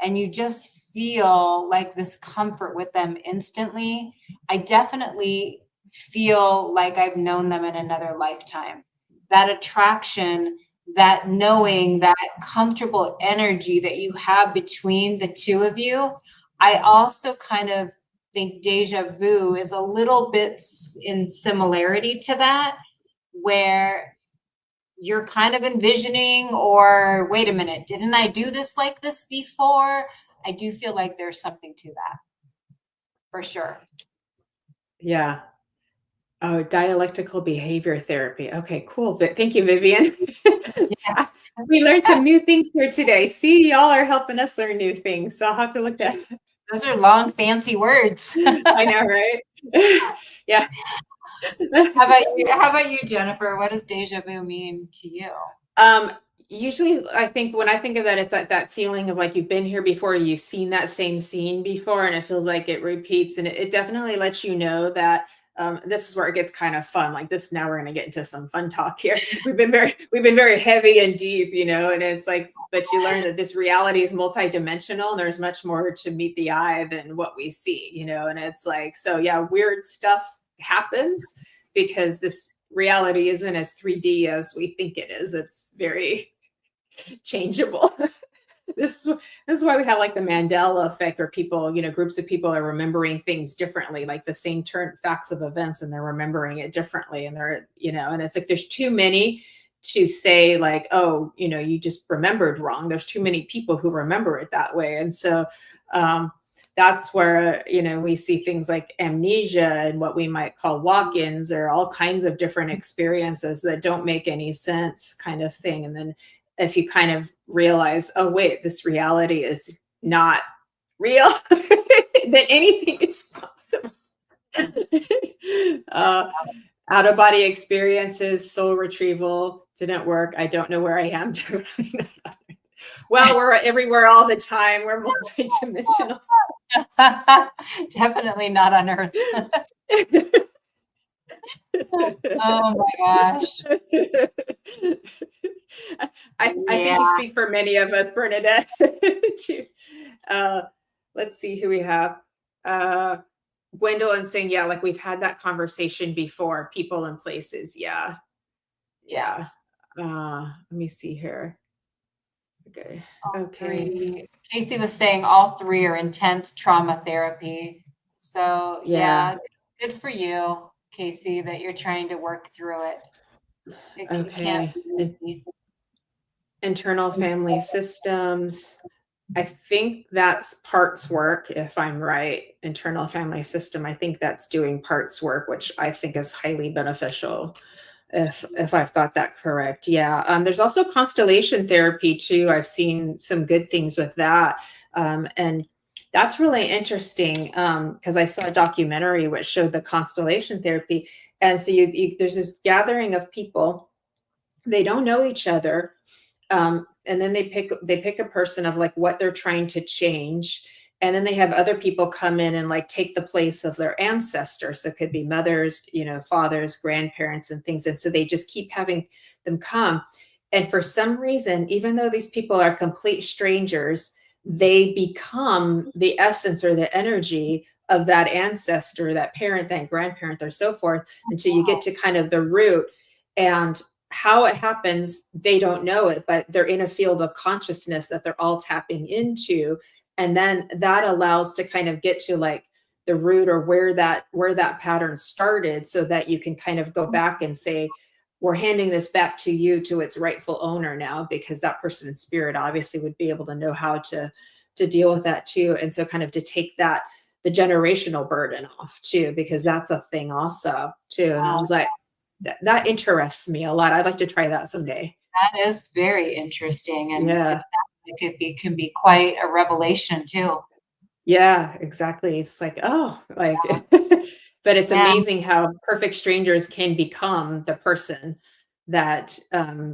and you just feel like this comfort with them instantly. I definitely feel like I've known them in another lifetime. That attraction, that knowing, that comfortable energy that you have between the two of you. I also kind of think deja vu is a little bit in similarity to that, where you're kind of envisioning, or wait a minute, didn't I do this like this before? I do feel like there's something to that, for sure. Yeah. Oh, dialectical behavior therapy. Okay, cool. Thank you, Vivian. Yeah. We learned some new things here today. See, y'all are helping us learn new things. So I'll have to look at. Those are long, fancy words. I know, right? Yeah. How about you, Jennifer? What does deja vu mean to you? Usually I think when I think of that, it's like that feeling of like you've been here before, you've seen that same scene before, and it feels like it repeats. And it definitely lets you know that this is where it gets kind of fun. Like this, now we're going to get into some fun talk here. We've been very heavy and deep, and it's like, but you learn that this reality is multidimensional, and there's much more to meet the eye than what we see, and it's like, so yeah, weird stuff happens because this reality isn't as 3D as we think it is. It's very changeable. This is why we have like the Mandela effect, where people, groups of people are remembering things differently, like the same facts of events, and they're remembering it differently. And they're, and it's like there's too many to say like, oh, you just remembered wrong. There's too many people who remember it that way. And so that's where, we see things like amnesia and what we might call walk-ins, or all kinds of different experiences that don't make any sense, kind of thing. And then if you kind of realize, oh, wait, this reality is not real, that anything is possible. Out-of-body experiences, soul retrieval didn't work. I don't know where I am. Well, we're everywhere all the time. We're multidimensional. Definitely not on Earth. Oh my gosh. I think you speak for many of us, Bernadette. Let's see who we have. Gwendolyn saying, yeah, like we've had that conversation before, people and places. Yeah. Let me see here. Okay. Casey was saying all three are intense trauma therapy. So yeah, good for you, Casey, that you're trying to work through it. It can't be easy. Internal family systems. I think that's parts work, if I'm right. Internal family system. I think that's doing parts work, which I think is highly beneficial, if I've got that correct. Yeah. There's also constellation therapy too. I've seen some good things with that. And that's really interesting because I saw a documentary which showed the constellation therapy. And so there's this gathering of people. They don't know each other. And then they pick a person of like what they're trying to change. And then they have other people come in and like take the place of their ancestors. So it could be mothers, fathers, grandparents and things. And so they just keep having them come. And for some reason, even though these people are complete strangers, they become the essence or the energy of that ancestor, that parent, that grandparent, or so forth, until you get to kind of the root. And how it happens, they don't know it, but they're in a field of consciousness that they're all tapping into. And then that allows to kind of get to like the root, or where that pattern started, so that you can kind of go back and say, we're handing this back to you, to its rightful owner now, because that person in spirit obviously would be able to know how to deal with that too. And so kind of to take that, the generational burden off too, because that's a thing also too. And I was like, that interests me a lot. I'd like to try that someday. That is very interesting, and it Yeah. sounds like it can be quite a revelation too. Yeah, exactly. It's like, oh, like, Yeah. but it's Yeah. amazing how perfect strangers can become the person that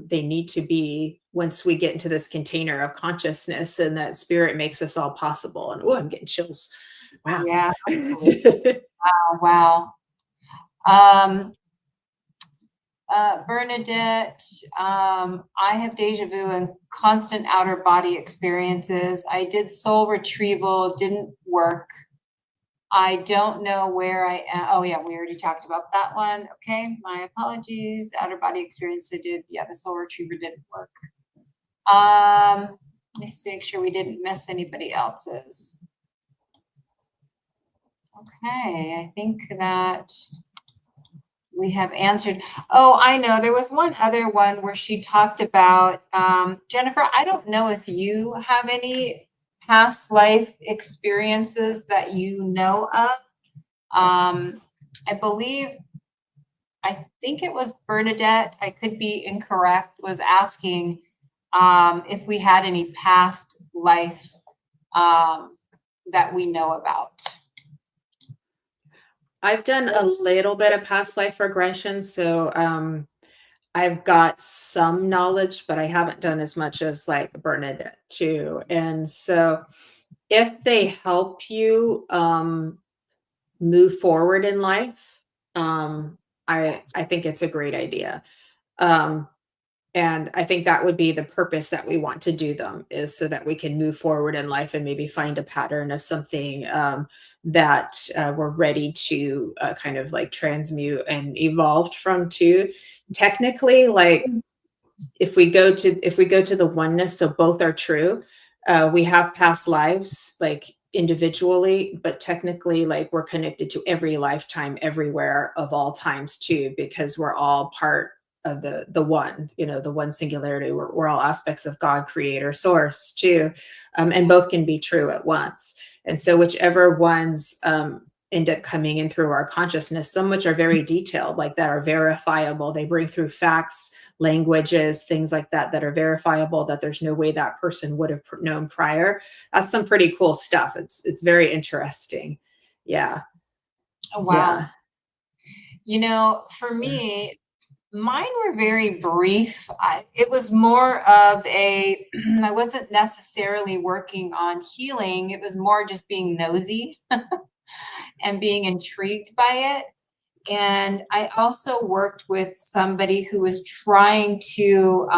they need to be once we get into this container of consciousness, and that spirit makes us all possible. And oh, I'm getting chills. Wow. Yeah, absolutely. Oh, wow. Um, Bernadette, I have deja vu and constant outer body experiences. I did soul retrieval, didn't work. I don't know where I am. Oh, yeah, we already talked about that one. Okay, my apologies. Outer body experience I did. Yeah, the soul retriever didn't work. Let's make sure we didn't miss anybody else's. Okay, I think that we have answered. Oh, I know. There was one other one where she talked about, Jennifer, I don't know if you have any past life experiences that you know of. I believe, I think it was Bernadette, I could be incorrect, was asking if we had any past life that we know about. I've done a little bit of past life regression, so I've got some knowledge, but I haven't done as much as like Bernadette too. And so if they help you move forward in life, I think it's a great idea. And I think that would be the purpose that we want to do them, is so that we can move forward in life and maybe find a pattern of something that we're ready to kind of like transmute and evolved from too. Technically, like if we go to the oneness, so both are true. We have past lives like individually, but technically like we're connected to every lifetime everywhere of all times too, because we're all part of the one, the one singularity. We're all aspects of God, creator, source too. And both can be true at once. And so whichever ones end up coming in through our consciousness, some which are very detailed, like that are verifiable. They bring through facts, languages, things like that, that are verifiable, that there's no way that person would have known prior. That's some pretty cool stuff. It's very interesting. Yeah. Oh, wow. Yeah. For me, mine were very brief. It was more of I wasn't necessarily working on healing. It was more just being nosy and being intrigued by it. And I also worked with somebody who was trying to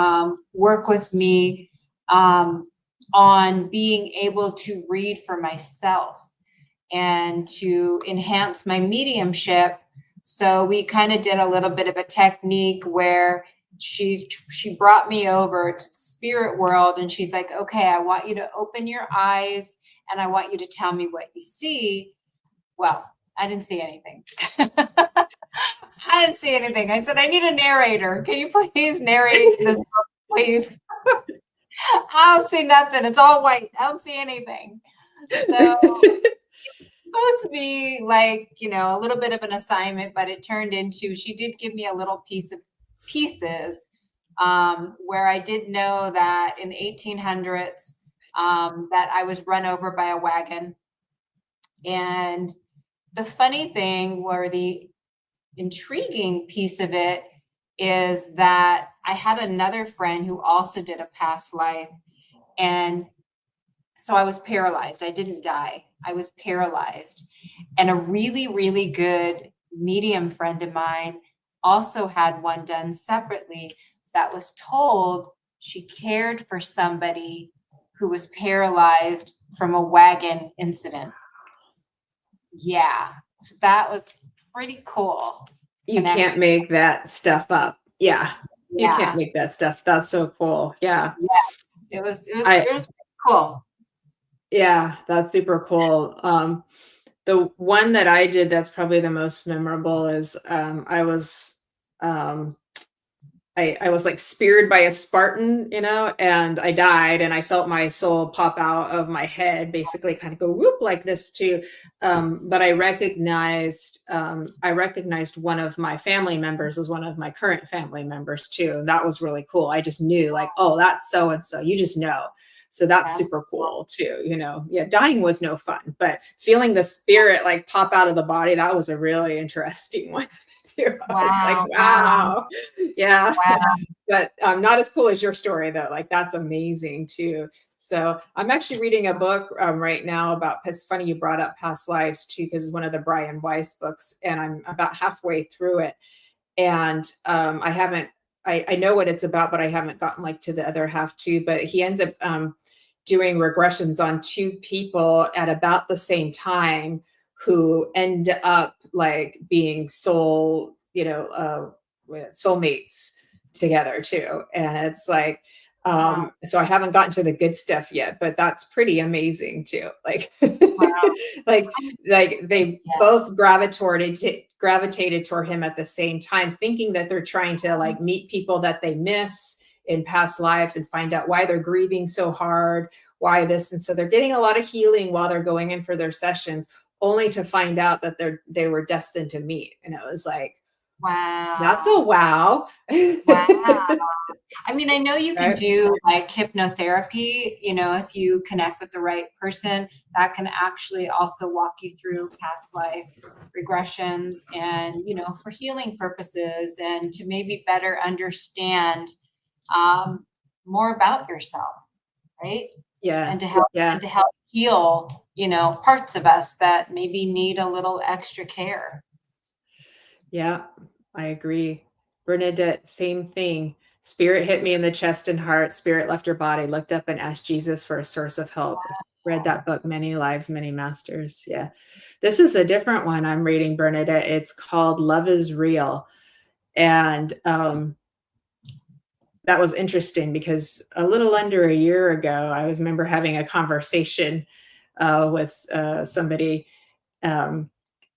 work with me on being able to read for myself and to enhance my mediumship. So we kind of did a little bit of a technique where she brought me over to the spirit world, and she's like, okay, I want you to open your eyes and I want you to tell me what you see. Well, I didn't see anything. I didn't see anything. I said, I need a narrator. Can you please narrate this book, please? I don't see nothing. It's all white. I don't see anything. So supposed to be like, a little bit of an assignment, but it turned into, she did give me a little piece of pieces where I did know that in the 1800s that I was run over by a wagon. And the funny thing, or the intriguing piece of it, is that I had another friend who also did a past life. And so I was paralyzed. I didn't die. I was paralyzed. And a really, really good medium friend of mine also had one done separately that was told she cared for somebody who was paralyzed from a wagon incident. Yeah. So that was pretty cool You can't connection. make that stuff up. Yeah. You can't Yeah. make that stuff. That's so cool. Yeah. Yes. It I was pretty cool. Yeah, that's super cool. The one that I did that's probably the most memorable is um I was like speared by a Spartan, and I died and I felt my soul pop out of my head, basically kind of go whoop like this too. But I recognized one of my family members as one of my current family members too. And that was really cool. I just knew like, oh, that's so and so. You just know. So that's That's super cool. cool too. Yeah, dying was no fun, but feeling the spirit like pop out of the body, that was a really interesting one too. I was like, Wow. Wow. wow. Yeah, Wow. but not as cool as your story though. Like that's amazing too. So I'm actually reading a book right now about. It's funny you brought up past lives too, because it's one of the Brian Weiss books, and I'm about halfway through it, and I haven't. I know what it's about, but I haven't gotten like to the other half too. But he ends up doing regressions on two people at about the same time who end up like being soulmates together too. And it's like, Wow. so I haven't gotten to the good stuff yet, but that's pretty amazing too. Like, Wow. like, like they Yeah. both gravitated toward him at the same time, thinking that they're trying to like meet people that they miss in past lives and find out why they're grieving so hard, why this. And so they're getting a lot of healing while they're going in for their sessions, only to find out that they were destined to meet. And it was like, that's a Wow. wow. Wow. I mean, I know you can Right? do like hypnotherapy, if you connect with the right person, that can actually also walk you through past life regressions and, for healing purposes and to maybe better understand um, more about yourself, right? Yeah. And to help Yeah. and to help heal, parts of us that maybe need a little extra care. Yeah. I agree. Bernadette, same thing. Spirit hit me in the chest and heart. Spirit left her body, looked up and asked Jesus for a source of help. Read that book, Many Lives, Many Masters. Yeah. This is a different one I'm reading, Bernadette. It's called Love is Real. And that was interesting because a little under a year ago, I was remember having a conversation with somebody um,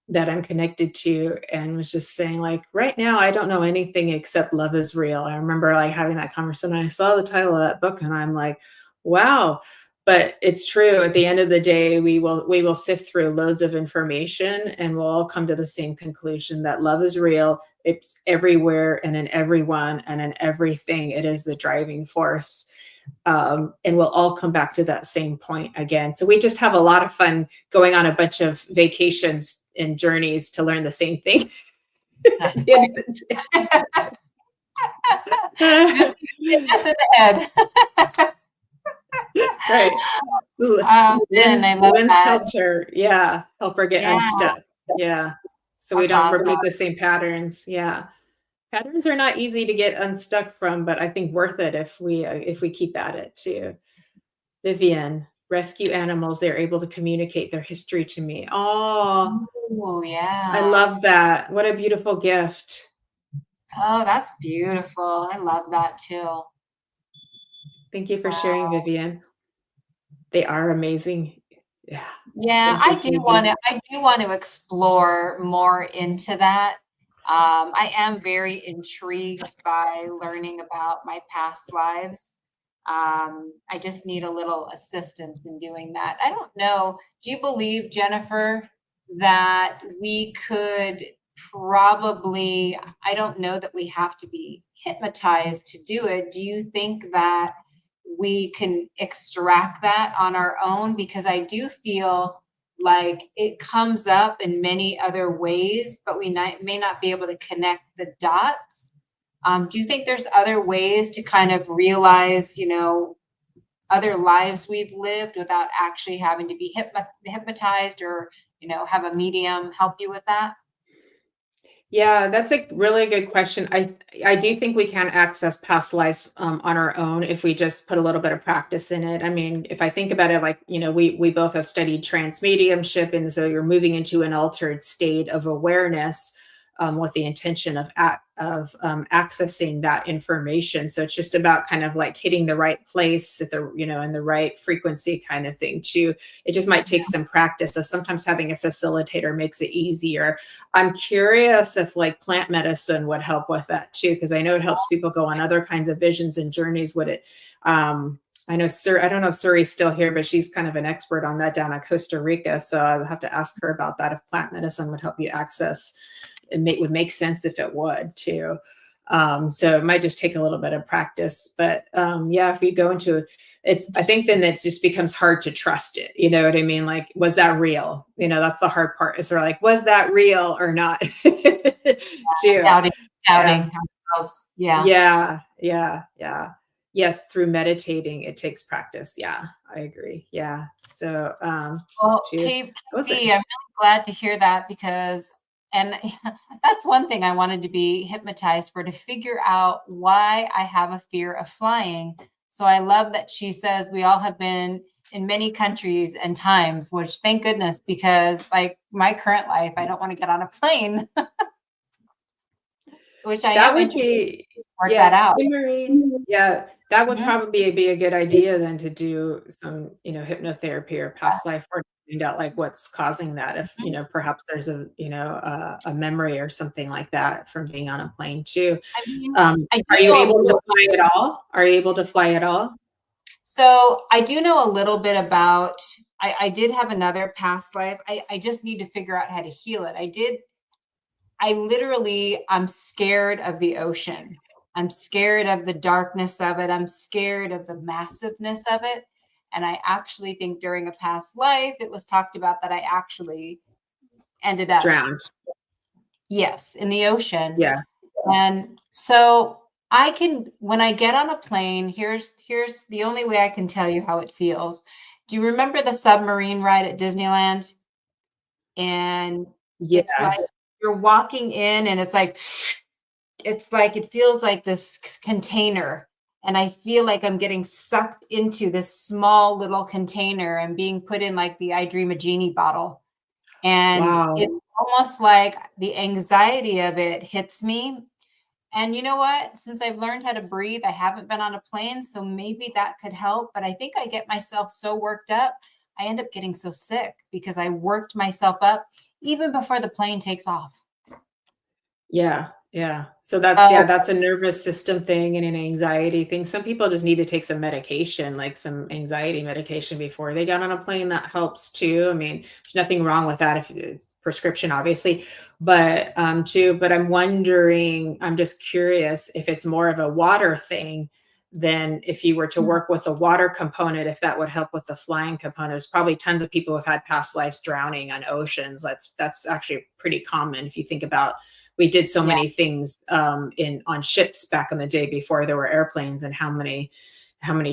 that I'm connected to, and was just saying like, right now, I don't know anything except love is real. I remember like having that conversation. I saw the title of that book, and I'm like, wow. But it's true. At the end of the day, we will sift through loads of information, and we'll all come to the same conclusion that love is real. It's everywhere and in everyone and in everything. It is the driving force. And we'll all come back to that same point again. So we just have a lot of fun going on a bunch of vacations and journeys to learn the same thing. At the end of the Just keep hitting us in the head. day. Right. Oh, man, I love Lynn's that. helped her. Yeah. Help her get Yeah, unstuck. Yeah. So we that's don't awesome. repeat the same patterns. Yeah. Patterns are not easy to get unstuck from, but I think worth it if we keep at it too. Vivian, rescue animals. They're able to communicate their history to me. Oh, Oh, I yeah. love that. What a beautiful gift. Oh, that's beautiful. I love that too. Thank you for sharing, Wow. Vivian. They are amazing. Yeah. Yeah, Thank you, Phoebe. I do want to explore more into that. I am very intrigued by learning about my past lives. I just need a little assistance in doing that. I don't know. Do you believe, Jennifer, that we could probably, I don't know that we have to be hypnotized to do it. Do you think that we can extract that on our own? Because I do feel like it comes up in many other ways, but may not be able to connect the dots. Do you think there's other ways to kind of realize, other lives we've lived without actually having to be hypnotized or, have a medium help you with that? Yeah, that's a really good question. I do think we can access past lives on our own if we just put a little bit of practice in it. I mean, if I think about it, like we both have studied trance mediumship, and so you're moving into an altered state of awareness with the intention of accessing that information. So it's just about kind of like hitting the right place at the in the right frequency kind of thing too. It just might take some practice. So sometimes having a facilitator makes it easier. I'm curious if like plant medicine would help with that too, because I know it helps people go on other kinds of visions and journeys. Would it? I know I don't know if Suri's still here, but she's kind of an expert on that down in Costa Rica. So I'll have to ask her about that, if plant medicine would help you access. Would make sense if it would too. So it might just take a little bit of practice, but yeah, if you go into I think then it just becomes hard to trust it. You know what I mean? Like, was that real? That's the hard part, is they're like, was that real or not? Too. Doubting, Yeah. ourselves. Yeah. Yeah. Yes, through meditating, it takes practice. Yeah, I agree. Yeah. So, Well, too. Was KB, it? I'm really glad to hear that, because, and that's one thing I wanted to be hypnotized for, to figure out why I have a fear of flying. So I love that she says we all have been in many countries and times, which thank goodness, because like my current life, I don't want to get on a plane, which I That am would interested be, to work that yeah, out. hey, Marie. Yeah, that would Mhm. probably be a good idea then, to do some, hypnotherapy or past life work, to find out like what's causing that. If, Mhm. perhaps there's a memory or something like that from being on a plane too. I mean, I do Are you know a able to little. fly at all? Are you able to fly at all? So I do know a little bit about, I did have another past life. I just need to figure out how to heal it. I'm scared of the ocean. I'm scared of the darkness of it. I'm scared of the massiveness of it. And I actually think during a past life, it was talked about that I actually ended up, Drowned. yes, in the ocean. Yeah. And so I can, when I get on a plane, here's the only way I can tell you how it feels. Do you remember the submarine ride at Disneyland? And it's Yeah. like you're walking in and it's like it feels like this container, and I feel like I'm getting sucked into this small little container and being put in like the I Dream a Genie bottle. And it's Wow. almost like the anxiety of it hits me. And you know what? Since I've learned how to breathe, I haven't been on a plane, so maybe that could help. But I think I get myself so worked up, I end up getting so sick because I worked myself up even before the plane takes off. Yeah, yeah. So Oh, that's a nervous system thing and an anxiety thing. Some people just need to take some medication, like some anxiety medication before they get on a plane. That helps too. I mean, there's nothing wrong with that, if it's prescription, obviously, but too. But I'm wondering, I'm just curious if it's more of a water thing than if you were to work with the water component, if that would help with the flying component. There's probably tons of people who've had past lives drowning on oceans. That's actually pretty common if you think about, we did so yeah. many things in on ships back in the day before there were airplanes, and how many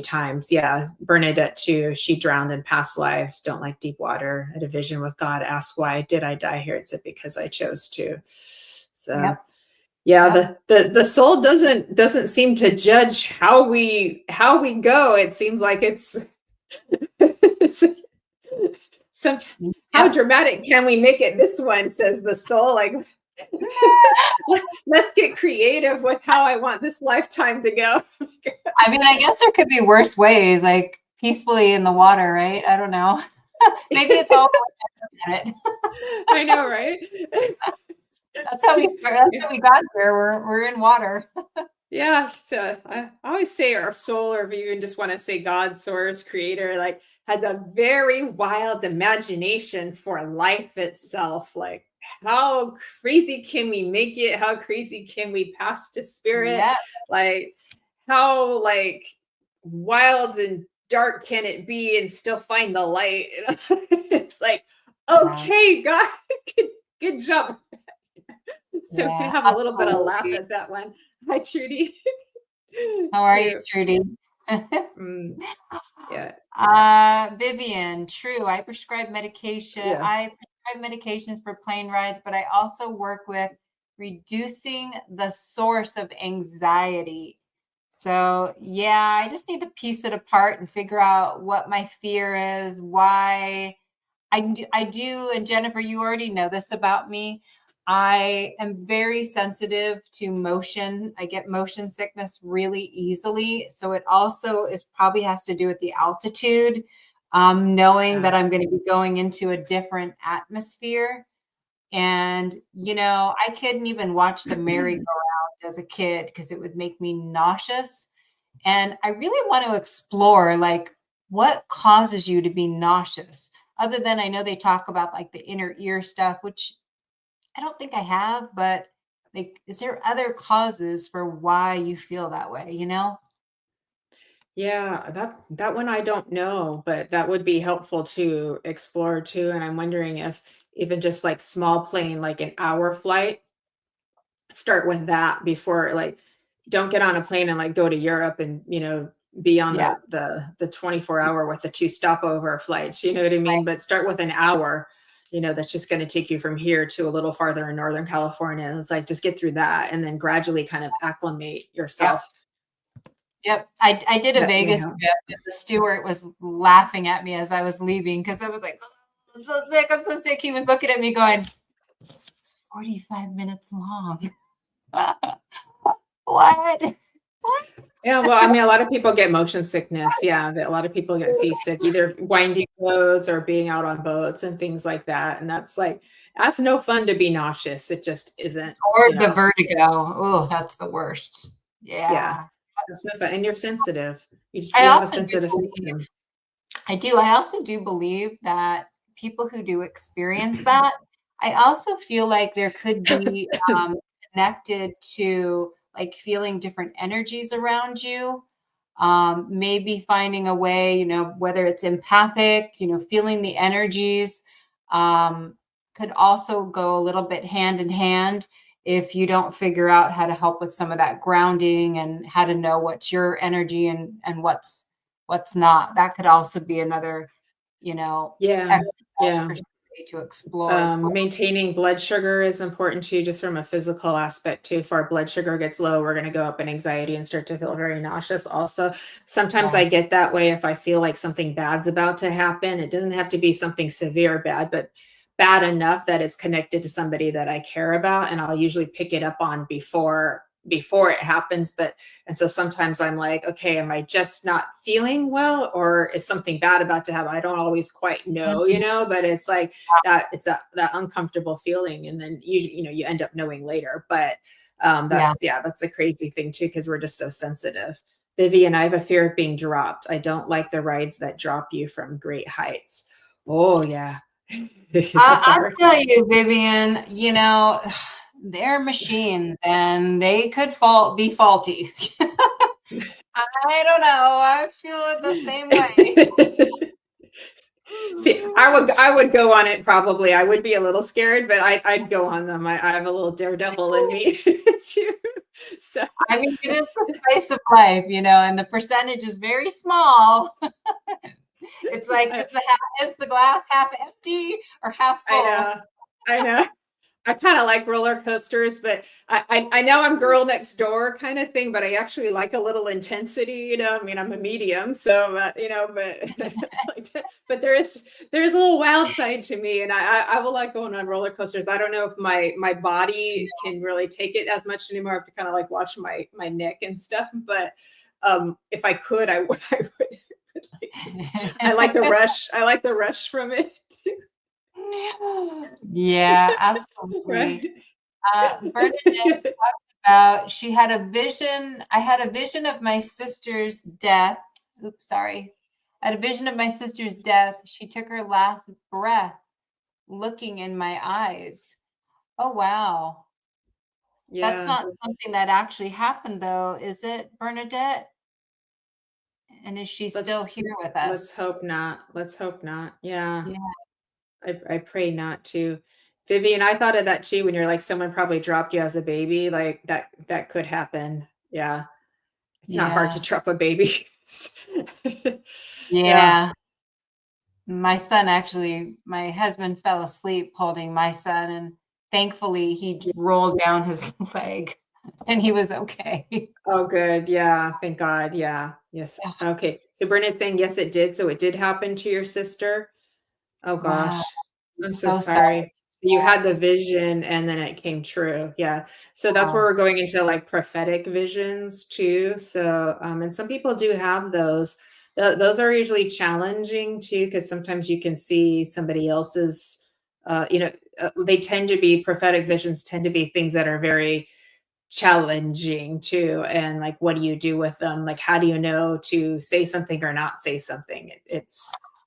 times. Yeah, Bernadette too, she drowned in past lives. Don't like deep water. Had a vision with God, asked why did I die here, it said because I chose to. So Yep. yeah, Yep. the soul doesn't seem to judge how we go. It seems like it's sometimes, how Yep. dramatic can we make it this one, says the soul, like let's get creative with how I want this lifetime to go. I mean, I guess there could be worse ways, like peacefully in the water, right? I don't know. Maybe it's all worth it. I know, right? That's how we got here. We're in water. Yeah, so I always say our soul, or if you even just want to say God, source, creator, like has a very wild imagination for life itself. Like, how crazy can we make it? How crazy can we pass to spirit? Yeah. Like, how like wild and dark can it be and still find the light? It's like, Yeah. okay, God, good job. So can Yeah. have a little bit of laugh Absolutely. at that one. Hi, Trudy. How are you, Too. Trudy? Mm, yeah, Vivian, true. I prescribe medication. yeah. I prescribe medications for plane rides, but I also work with reducing the source of anxiety. So, yeah, I just need to piece it apart and figure out what my fear is, why I do, and Jennifer, you already know this about me. I am very sensitive to motion. I get motion sickness really easily. So it also is probably has to do with the altitude, knowing Yeah. that I'm going to be going into a different atmosphere. And, I couldn't even watch the merry-go-round as a kid because it would make me nauseous. And I really want to explore like what causes you to be nauseous, other than I know they talk about like the inner ear stuff, which I don't think I have, but like, is there other causes for why you feel that way, you know? Yeah, that one I don't know, but that would be helpful to explore too. And I'm wondering if even just like small plane, like an hour flight, start with that before like don't get on a plane and like go to Europe and be on Yeah. the 24-hour with the two stopover flights, you know what I mean? But start with an hour, that's just going to take you from here to a little farther in Northern California. And it's like just get through that and then gradually kind of acclimate Yep. yourself. Yep. I did a That may Vegas help. trip and the steward was laughing at me as I was leaving because I was like, "Oh, I'm so sick. I'm so sick." He was looking at me going, "It's 45 minutes long." What? What? Yeah, well, I mean, a lot of people get motion sickness. Yeah, a lot of people get seasick, either winding roads or being out on boats and things like that. And that's no fun to be nauseous. It just isn't, Or you the know. vertigo. Oh, that's the worst. Yeah, Yeah. that's no fun. And you're sensitive. I You have a also do sensitive believe system. I also do believe that people who do experience that, I also feel like there could be, connected to, like, feeling different energies around you, maybe finding a way, whether it's empathic, feeling the energies, um, could also go a little bit hand in hand if you don't figure out how to help with some of that grounding and how to know what's your energy and what's not. That could also be another, Yeah, exercise yeah. for somebody to explore as well. Maintaining blood sugar is important too, just from a physical aspect too. If our blood sugar gets low, we're going to go up in anxiety and start to feel very nauseous. Also, sometimes Yeah. I get that way if I feel like something bad's about to happen. It doesn't have to be something severe bad, but bad enough that it's connected to somebody that I care about, and I'll usually pick it up on before it happens. But and so sometimes I'm like, okay, am I just not feeling well, or is something bad about to happen? I don't always quite know, Mhm. but it's like that it's that uncomfortable feeling, and then you end up knowing later. But Yeah. that's a crazy thing too, because we're just so sensitive. Vivian, I have a fear of being dropped. I don't like the rides that drop you from great heights. Oh yeah. That's a I'll hard. tell you, Vivian, they're machines and they could be faulty. I don't know. I feel it the same way. See, I would go on it probably. I would be a little scared, but I'd go on them. I have a little daredevil in me too. So I mean, it is the spice of life, and the percentage is very small. It's like, I, is the glass half empty or half I full? know, I know. I kind of like roller coasters, but I know I'm girl next door kind of thing, but I actually like a little intensity, I mean, I'm a medium, so but but there is a little wild side to me, and I will like going on roller coasters. I don't know if my body can really take it as much anymore. I have to kind of like watch my neck and stuff, but if I could, I would. I would like I like the rush. I like the rush from it, Yeah, absolutely. right? Bernadette about she had a vision. I had a vision of my sister's death. Oops, sorry. I had a vision of my sister's death. She took her last breath looking in my eyes. Oh, wow. That's Yeah. not something that actually happened, though, is it, Bernadette? And is she still Let's here with let's us? hope not. Let's hope not. Yeah. Yeah, I pray not to. Vivian, I thought of that too when you're like someone probably dropped you as a baby. Like that could happen. Yeah. It's not hard to yeah, drop a baby. Yeah. yeah. My husband fell asleep holding my son, and thankfully he rolled down his leg and he was okay. Oh, good. Yeah. Thank God. Yeah. Yes. Okay. So Brenna's saying, yes, it did. So it did happen to your sister. Oh Wow. gosh. I'm I'm so so sorry. sorry. So you had the vision and then it came true. Yeah. So that's where Wow. we're going into like prophetic visions too. So, and some people do have those. Those are usually challenging too, because sometimes you can see somebody else's, they tend to be prophetic visions, tend to be things that are very challenging too. And like, what do you do with them? Like, how do you know to say something or not say something?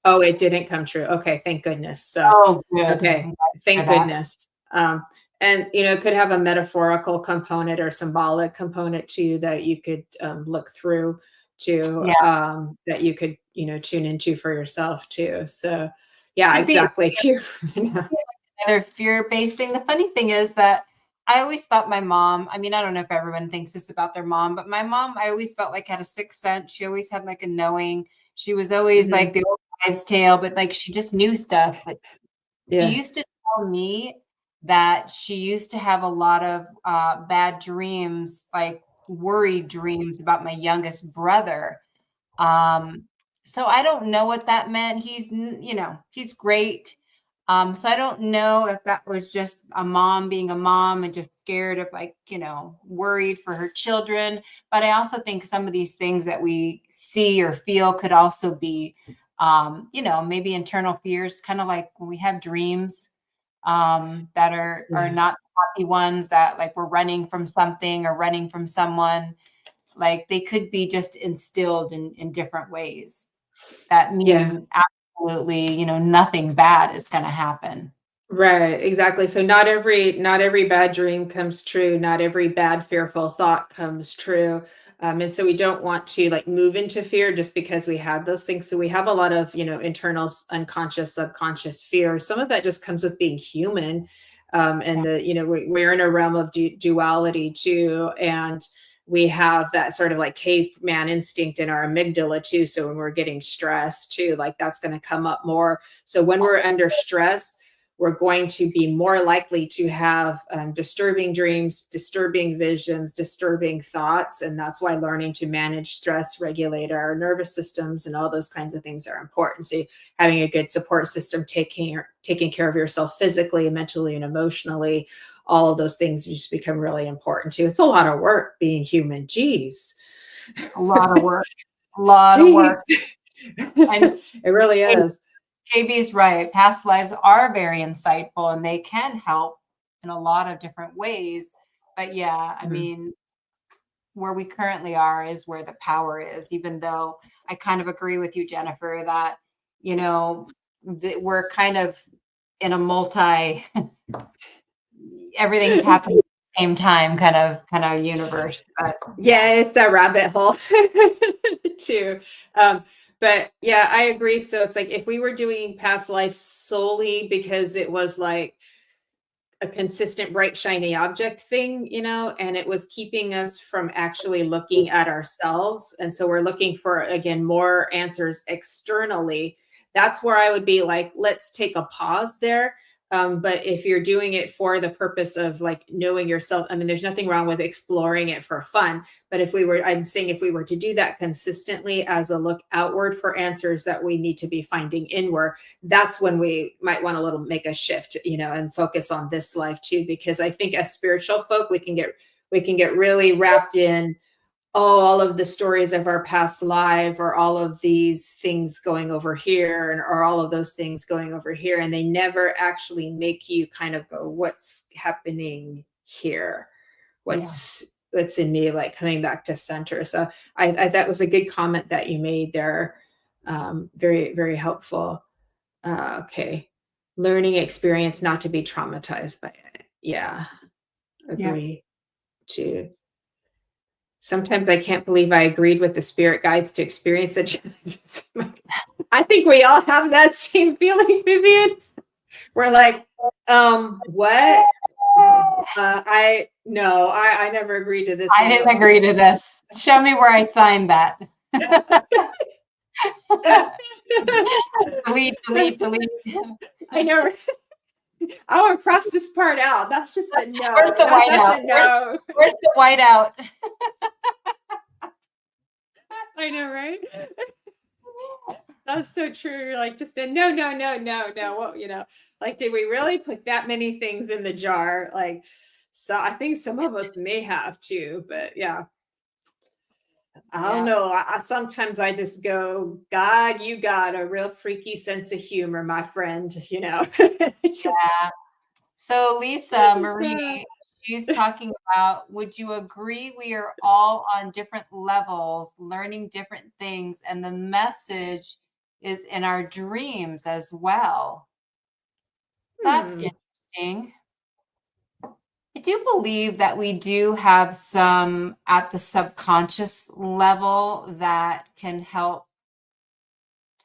Oh, it didn't come true. Okay. Thank goodness. So, Oh, good. I'm okay. glad to hear Thank that. goodness. And it could have a metaphorical component or symbolic component too that you could look through to Yeah. that you could tune into for yourself too. So yeah, Could be exactly. another fear-based thing. The funny thing is that I always thought my mom, I mean, I don't know if everyone thinks this about their mom, but my mom, I always felt like had a sixth sense. She always had like a knowing. She was always Mhm. like the old wives' tale, but like she just knew stuff. But she Yeah. used to tell me that she used to have a lot of bad dreams, like worried dreams about my youngest brother. Um, so I don't know what that meant. He's great. So I don't know if that was just a mom being a mom and just scared of like, worried for her children. But I also think some of these things that we see or feel could also be, maybe internal fears, kind of like when we have dreams that are Yeah. not happy ones, that like we're running from something or running from someone. Like they could be just instilled in different ways that Yeah. mean absolutely, nothing bad is going to happen. Right, exactly. So not every bad dream comes true. Not every bad fearful thought comes true. And so we don't want to like move into fear just because we had those things. So we have a lot of, internal, unconscious, subconscious fear. Some of that just comes with being human. Yeah. And we're in a realm of duality too. And we have that sort of like caveman instinct in our amygdala too. So when we're getting stressed too, like that's going to come up more. So when we're under stress, we're going to be more likely to have disturbing dreams, disturbing visions, disturbing thoughts. And that's why learning to manage stress, regulate our nervous systems, and all those kinds of things are important. So having a good support system, taking care of yourself physically, mentally, and emotionally, all of those things just become really important too. It's a lot of work being human. Geez. A lot of work, a lot of Jeez. work. And It really is. JB's right. Past lives are very insightful and they can help in a lot of different ways. But yeah, I Mhm. mean, where we currently are is where the power is, even though I kind of agree with you, Jennifer, that, we're kind of in a everything's happening at the same time kind of universe. But yeah. Yeah, it's a rabbit hole too. But yeah, I agree. So it's like if we were doing past life solely because it was like a consistent bright shiny object thing, and it was keeping us from actually looking at ourselves, and so we're looking for again more answers externally. That's where I would be like, let's take a pause there. But if you're doing it for the purpose of like knowing yourself, I mean, there's nothing wrong with exploring it for fun. But I'm saying if we were to do that consistently as a look outward for answers that we need to be finding inward, that's when we might want to make a shift, and focus on this life too. Because I think as spiritual folk, we can get really wrapped in, oh, all of the stories of our past life, or all of these things going over here, or all of those things going over here, and they never actually make you kind of go, what's happening here? Yeah. What's in me, like coming back to center. So I that was a good comment that you made there. Very, very helpful. Okay. Learning experience not to be traumatized by it. Yeah, Yeah. agree too. Sometimes I can't believe I agreed with the spirit guides to experience the challenges. I think we all have that same feeling, Vivian. We're like, what? I no, I never agreed to this. I didn't agree to this. Show me where I signed that. Delete, delete, delete. I know. I want to cross this part out. That's just a no. Where's the That's whiteout? a no. Where's the whiteout? I know, right? That's so true. You're like, just a no, no, no, no, no. Well, like, did we really put that many things in the jar? Like, so I think some of us may have too, but yeah. I don't Yeah. know. Sometimes I just go, God, you got a real freaky sense of humor, my friend. Just Yeah. So Lisa Marie, she's talking about, would you agree we are all on different levels, learning different things, and the message is in our dreams as well? That's hmm. interesting. I do believe that we do have some at the subconscious level that can help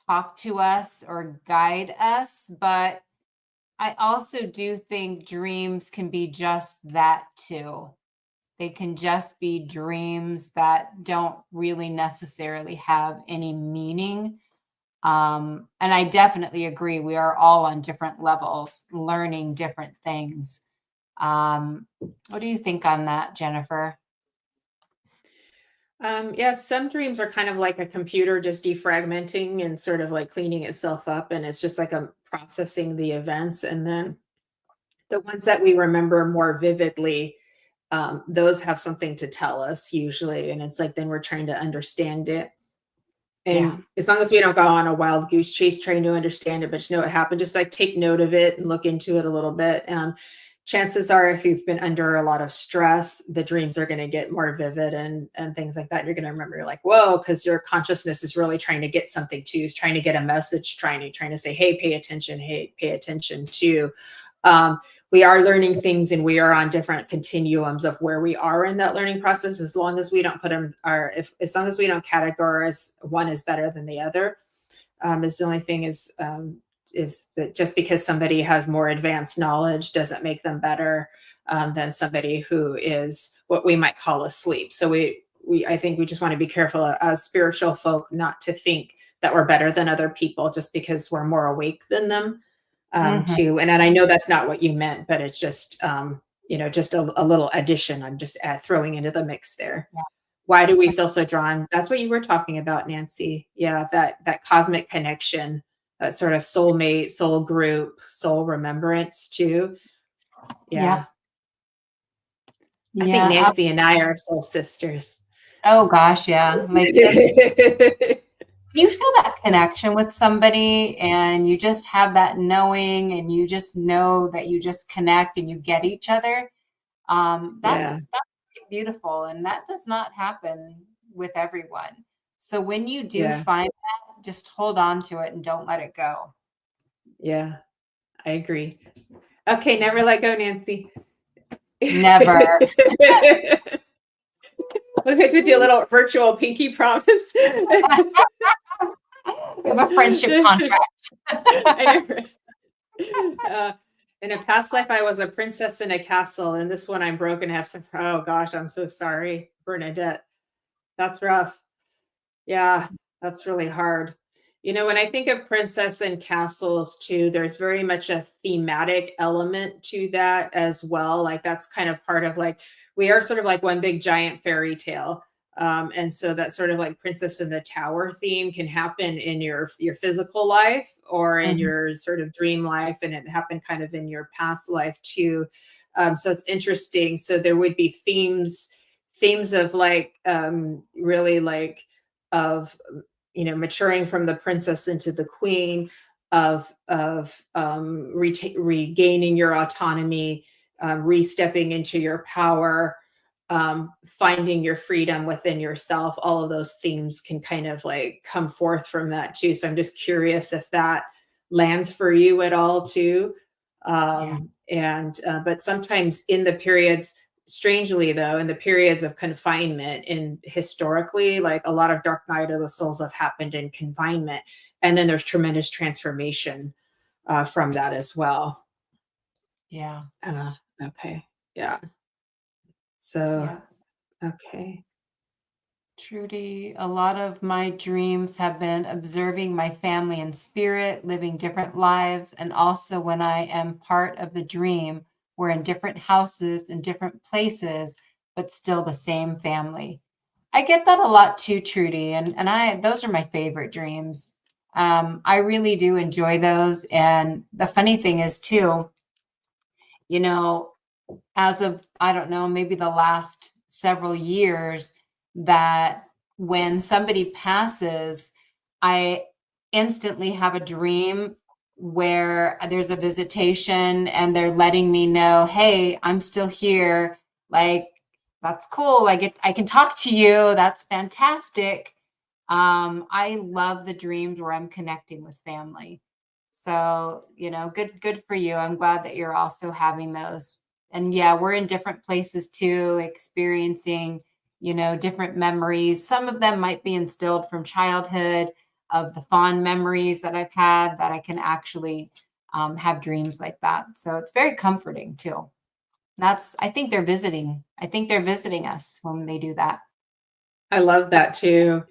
talk to us or guide us, but I also do think dreams can be just that too. They can just be dreams that don't really necessarily have any meaning. And I definitely agree. We are all on different levels, learning different things. What do you think on that, Jennifer? Yeah, some dreams are kind of like a computer just defragmenting and sort of like cleaning itself up, and it's just like a processing the events. And then the ones that we remember more vividly, those have something to tell us usually, and it's like then we're trying to understand it. Yeah. And as long as we don't go on a wild goose chase trying to understand it, but just know it happened, just like take note of it and look into it a little bit. Chances are, if you've been under a lot of stress, the dreams are going to get more vivid and things like that. You're going to remember, you're like, whoa, because your consciousness is really trying to get something to you, trying to get a message, trying to say, hey, pay attention, to. Um, we are learning things, and we are on different continuums of where we are in that learning process. As long as we don't put them, as long as we don't categorize one is better than the other, is the only thing is that just because somebody has more advanced knowledge doesn't make them better than somebody who is what we might call asleep. So I think we just want to be careful as spiritual folk not to think that we're better than other people just because we're more awake than them. Mhm. Too, and I know that's not what you meant, but it's just just a little addition. I'm just throwing into the mix there. Yeah. Why do we feel so drawn? That's what you were talking about, Nancy. Yeah, that cosmic connection, that sort of soulmate, soul group, soul remembrance too. Yeah. Yeah. I think Yeah. Nancy and I are soul sisters. Oh gosh, yeah. Like you feel that connection with somebody and you just have that knowing and you just know that you just connect and you get each other. Yeah, That's beautiful, and that does not happen with everyone. So when you do yeah, find that, just hold on to it and don't let it go. yeah. I agree. Okay, never let go, Nancy. Never. We could do a little virtual pinky promise. We have a friendship contract. I never. In a past life, I was a princess in a castle, and this one I'm broken. Have some. Oh gosh, I'm so sorry, Bernadette. That's rough. Yeah, that's really hard. When I think of princess and castles too, there's very much a thematic element to that as well. Like that's kind of part of like we are sort of like one big giant fairy tale. And so that sort of like princess in the tower theme can happen in your physical life or in Mhm. your sort of dream life, and it happened kind of in your past life too. So it's interesting. So there would be themes of like really like of maturing from the princess into the queen, of regaining your autonomy, re-stepping into your power, finding your freedom within yourself. All of those themes can kind of like come forth from that too. So I'm just curious if that lands for you at all too. Yeah. And but sometimes in the periods, strangely though, in the periods of confinement, in historically, like a lot of dark night of the souls have happened in confinement, and then there's tremendous transformation from that as well. Yeah. Okay, yeah. So Yeah. okay. Trudy, a lot of my dreams have been observing my family in spirit, living different lives, and also when I am part of the dream, we're in different houses in different places, but still the same family. I get that a lot too, Trudy, and I those are my favorite dreams. I really do enjoy those, and the funny thing is too, you know, as of, I don't know, maybe the last several years, that when somebody passes, I instantly have a dream where there's a visitation and they're letting me know, hey, I'm still here. Like, that's cool. I can talk to you. That's fantastic. I love the dreams where I'm connecting with family. So, good for you. I'm glad that you're also having those. And yeah, we're in different places too, experiencing, different memories. Some of them might be instilled from childhood, of the fond memories that I've had, that I can actually have dreams like that. So it's very comforting too. I think they're visiting. I think they're visiting us when they do that. I love that too.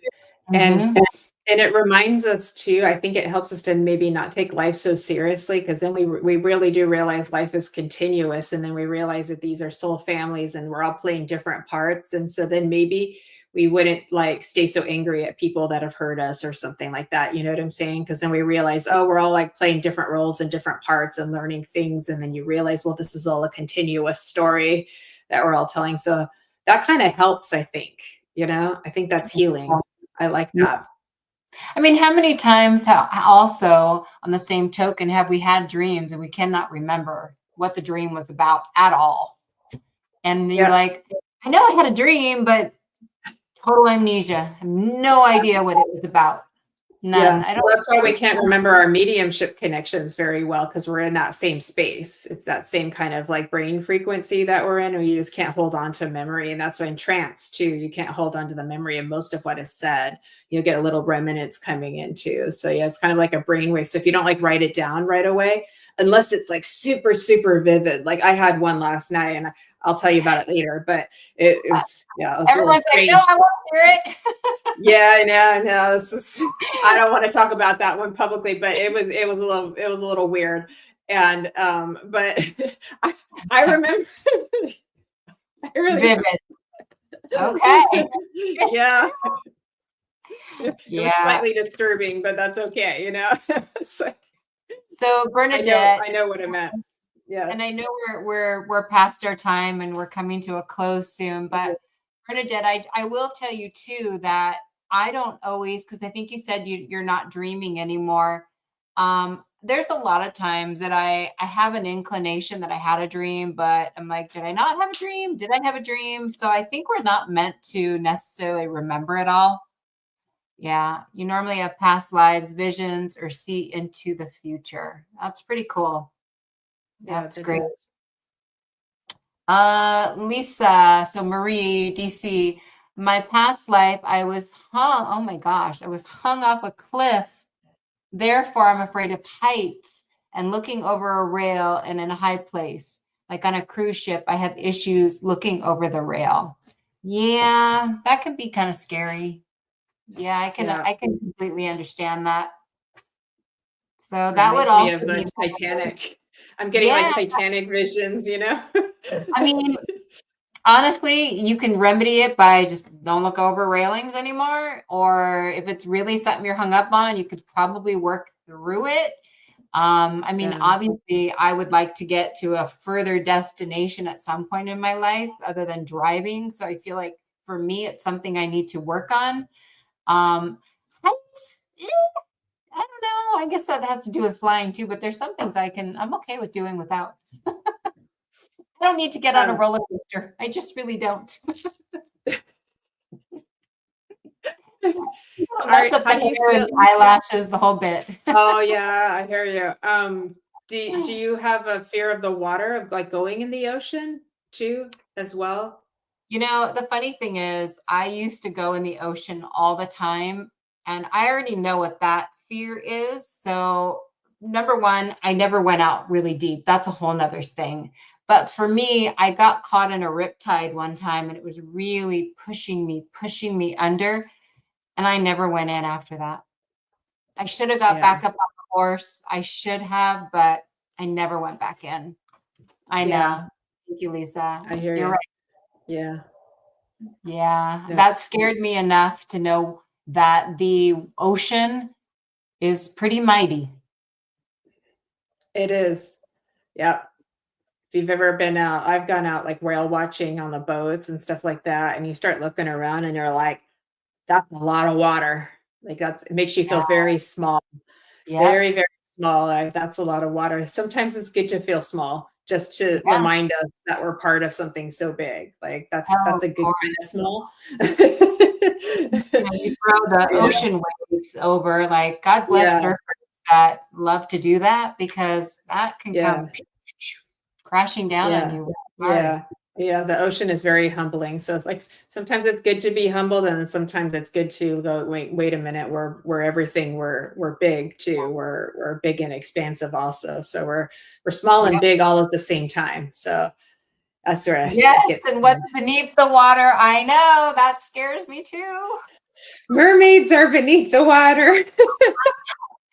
And Hmm. and it reminds us too, I think it helps us to maybe not take life so seriously, because then we really do realize life is continuous, and then we realize that these are soul families and we're all playing different parts, and so then maybe we wouldn't like stay so angry at people that have hurt us or something like that. You know what I'm saying? Because then we realize, oh, we're all like playing different roles in different parts and learning things, and then you realize, well, this is all a continuous story that we're all telling. So that kind of helps, I think. I think that's healing. I like that. I mean, how many times also, on the same token, have we had dreams and we cannot remember what the dream was about at all? And you're Yeah. like, I know I had a dream, but total amnesia. I have no idea what it was about. None. Yeah. I Well, that's why we don't. can't remember our mediumship connections very well, because we're in that same space. It's that same kind of like brain frequency that we're in, and you just can't hold on to memory. And that's why in trance too, you can't hold on to the memory of most of what is said. You'll get a little remnants coming in too. So yeah, it's kind of like a brainwave. So if you don't like write it down right away, unless it's like super, super vivid, like I had one last night, and I'll tell you about it later, but it was a little Everyone's like, no, strange. I won't hear it. Yeah, I know, I know. This is, I don't want to talk about that one publicly, but it was a little weird. And but I I remember I really Vivid. Okay. yeah, it was Yeah. slightly disturbing, but that's okay. It's like, So Bernadette, I know what it meant. Yeah. and I know we're past our time and we're coming to a close soon, but Bernadette, I will tell you too that I don't always, because I think you said you're not dreaming anymore. There's a lot of times that I have an inclination that I had a dream, but I'm like, did I not have a dream? Did I have a dream? So I think we're not meant to necessarily remember it all. Yeah, you normally have past lives, visions, or see into the future. That's pretty cool. Yeah, That's that great. is. Lisa, so Marie, DC, my past life, oh my gosh, I was hung off a cliff. Therefore, I'm afraid of heights and looking over a rail and in a high place. Like on a cruise ship, I have issues looking over the rail. Yeah, that can be kind of scary. Yeah, Yeah. I can completely understand that. So that would Reminds me also of be the a Titanic. I'm getting like yeah. Titanic visions. I mean, honestly, you can remedy it by just don't look over railings anymore. Or if it's really something you're hung up on, you could probably work through it. I mean, Yeah. obviously, I would like to get to a further destination at some point in my life other than driving. So I feel like for me, it's something I need to work on. Heights, I don't know. I guess that has to do with flying too, but there's some things I'm okay with doing without. I don't need to get on a Um, roller coaster. I just really don't. Mess up how the do you hair and feel? the eyelashes, the whole bit. Oh yeah, I hear you. Do you have a fear of the water, of like going in the ocean too, as well? The funny thing is, I used to go in the ocean all the time, and I already know what that fear is. So, number one, I never went out really deep. That's a whole nother thing. But for me, I got caught in a riptide one time and it was really pushing me under. And I never went in after that. I should have got Yeah. back up on the horse. I should have, but I never went back in. I Yeah. know. Thank you, Lisa. I hear You're you. right. Yeah. Yeah. No, That scared me enough to know that the ocean is pretty mighty. it is. Yep. If you've ever been out, I've gone out like whale watching on the boats and stuff like that, and you start looking around and you're like, that's a lot of water. Like it makes you Yeah. feel very small, Yep. very, very small. Like that's a lot of water. Sometimes it's good to feel small, just to Yeah. remind us that we're part of something so big. Like Oh, that's a of good course. kind of small. You throw the Yeah, ocean waves over, like, God bless yeah, surfers that love to do that because that can yeah. come crashing down on Yeah. you hard. Yeah. Yeah. The ocean is very humbling. So it's like sometimes it's good to be humbled, and then sometimes it's good to go, wait a minute, we're everything, we're big too. We're big and expansive also. So we're small and Yep. big all at the same time. So that's where it Yes, gets and what's beneath the water, I know, that scares me too. mermaids are beneath the water.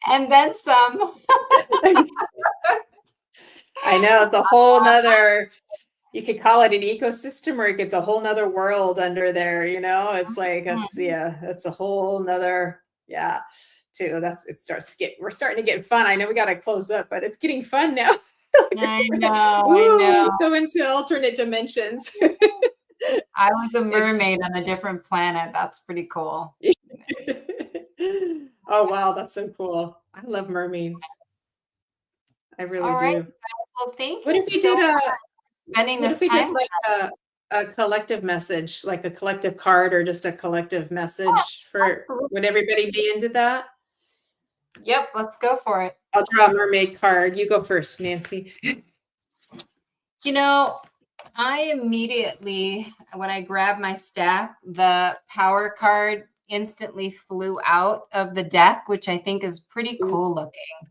And then some. I know it's a whole nother, you could call it an ecosystem, or it's a whole nother world under there, it's like Mhm. that's a whole nother, yeah, too. We're starting to get fun. I know we got to close up, but it's getting fun now. I know, I Ooh, know. let's go into alternate dimensions. I was a It's mermaid on a different planet. That's pretty cool. oh wow, that's so cool. I love mermaids. I really All right, do. well, thank What you if we so did much a for spending What if this we did time. like a collective message, like a collective card, or just a collective message for, Absolutely. would everybody be into that? Yep, let's go for it. I'll draw a mermaid card. You go first, Nancy. You know, I immediately, when I grabbed my stack, the power card instantly flew out of the deck, which I think is pretty cool looking.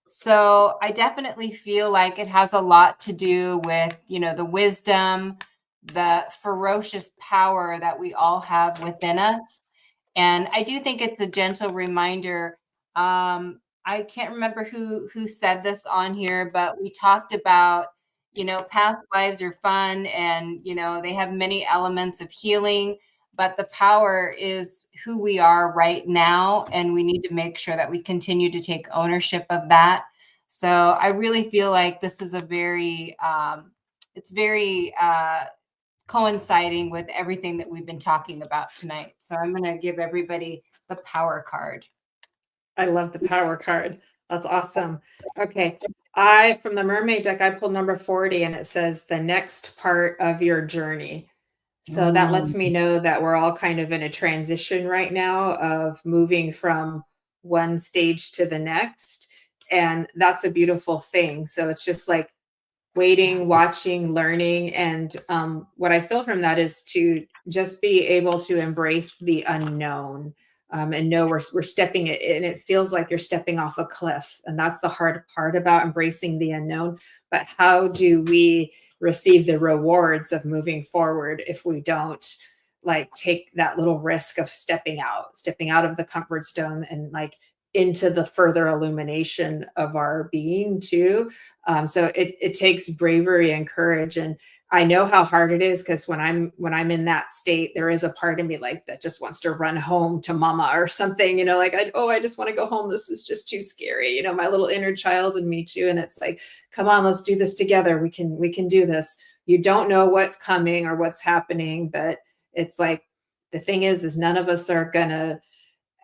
So I definitely feel like it has a lot to do with, the wisdom, the ferocious power that we all have within us. And I do think it's a gentle reminder. I can't remember who said this on here, but we talked about, past lives are fun and, they have many elements of healing, but the power is who we are right now. And we need to make sure that we continue to take ownership of that. So I really feel like this is it's very coinciding with everything that we've been talking about tonight. So I'm going to give everybody the power card. I love the power card. That's awesome. Okay. From the mermaid deck, I pulled number 40, and it says the next part of your journey. So that lets me know that we're all kind of in a transition right now of moving from one stage to the next. And that's a beautiful thing. So it's just like waiting, watching, learning. And what I feel from that is to just be able to embrace the unknown, and know we're stepping it, and it feels like you're stepping off a cliff. And that's the hard part about embracing the unknown. But how do we receive the rewards of moving forward if we don't like take that little risk of stepping out of the comfort zone, and like into the further illumination of our being too. So it takes bravery and courage. And I know how hard it is, because when I'm in that state, there is a part of me like that just wants to run home to mama or something, like I just want to go home. This is just too scary, my little inner child in me too. And it's like, come on, let's do this together. We can do this. You don't know what's coming or what's happening, but it's like the thing is none of us are gonna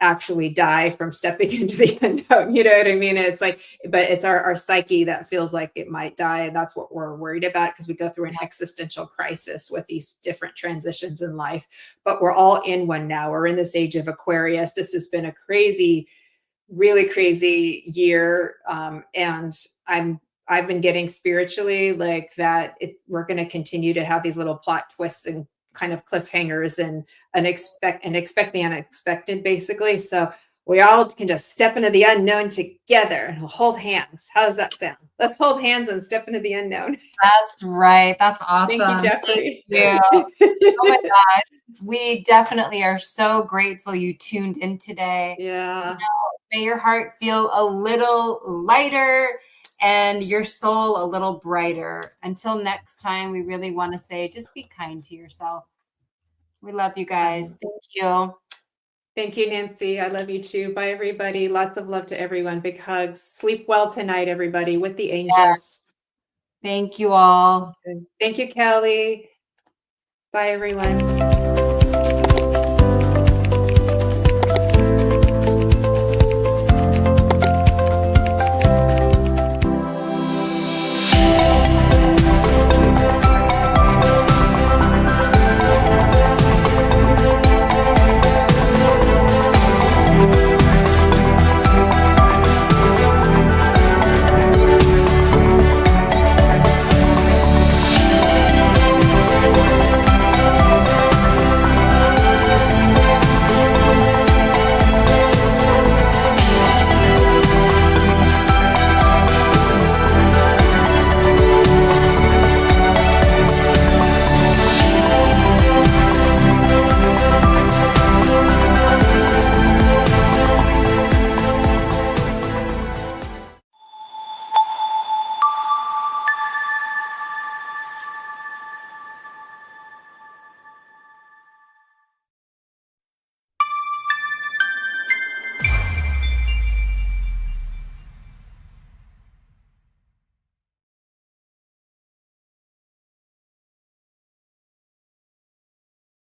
actually die from stepping into the unknown. You know what I mean? It's like, but it's our psyche that feels like it might die. And that's what we're worried about, because we go through an existential crisis with these different transitions in life. But we're all in one now. We're in this age of Aquarius. This has been a crazy, really crazy year. And I've been getting spiritually like that. We're going to continue to have these little plot twists and kind of cliffhangers and expect the unexpected, basically. So we all can just step into the unknown together and hold hands. How does that sound? Let's hold hands and step into the unknown. That's right. That's awesome. Thank you, Jeffrey. Thank you. Oh my God. We definitely are so grateful you tuned in today. Yeah. May your heart feel a little lighter and your soul a little brighter. Until next time, we really want to say just be kind to yourself. We love you guys. Thank you. Thank you, Nancy. I love you too. Bye, everybody. Lots of love to everyone. Big hugs. Sleep well tonight, everybody, with the angels. Yes. Thank you all. Thank you, Kelly. Bye, everyone.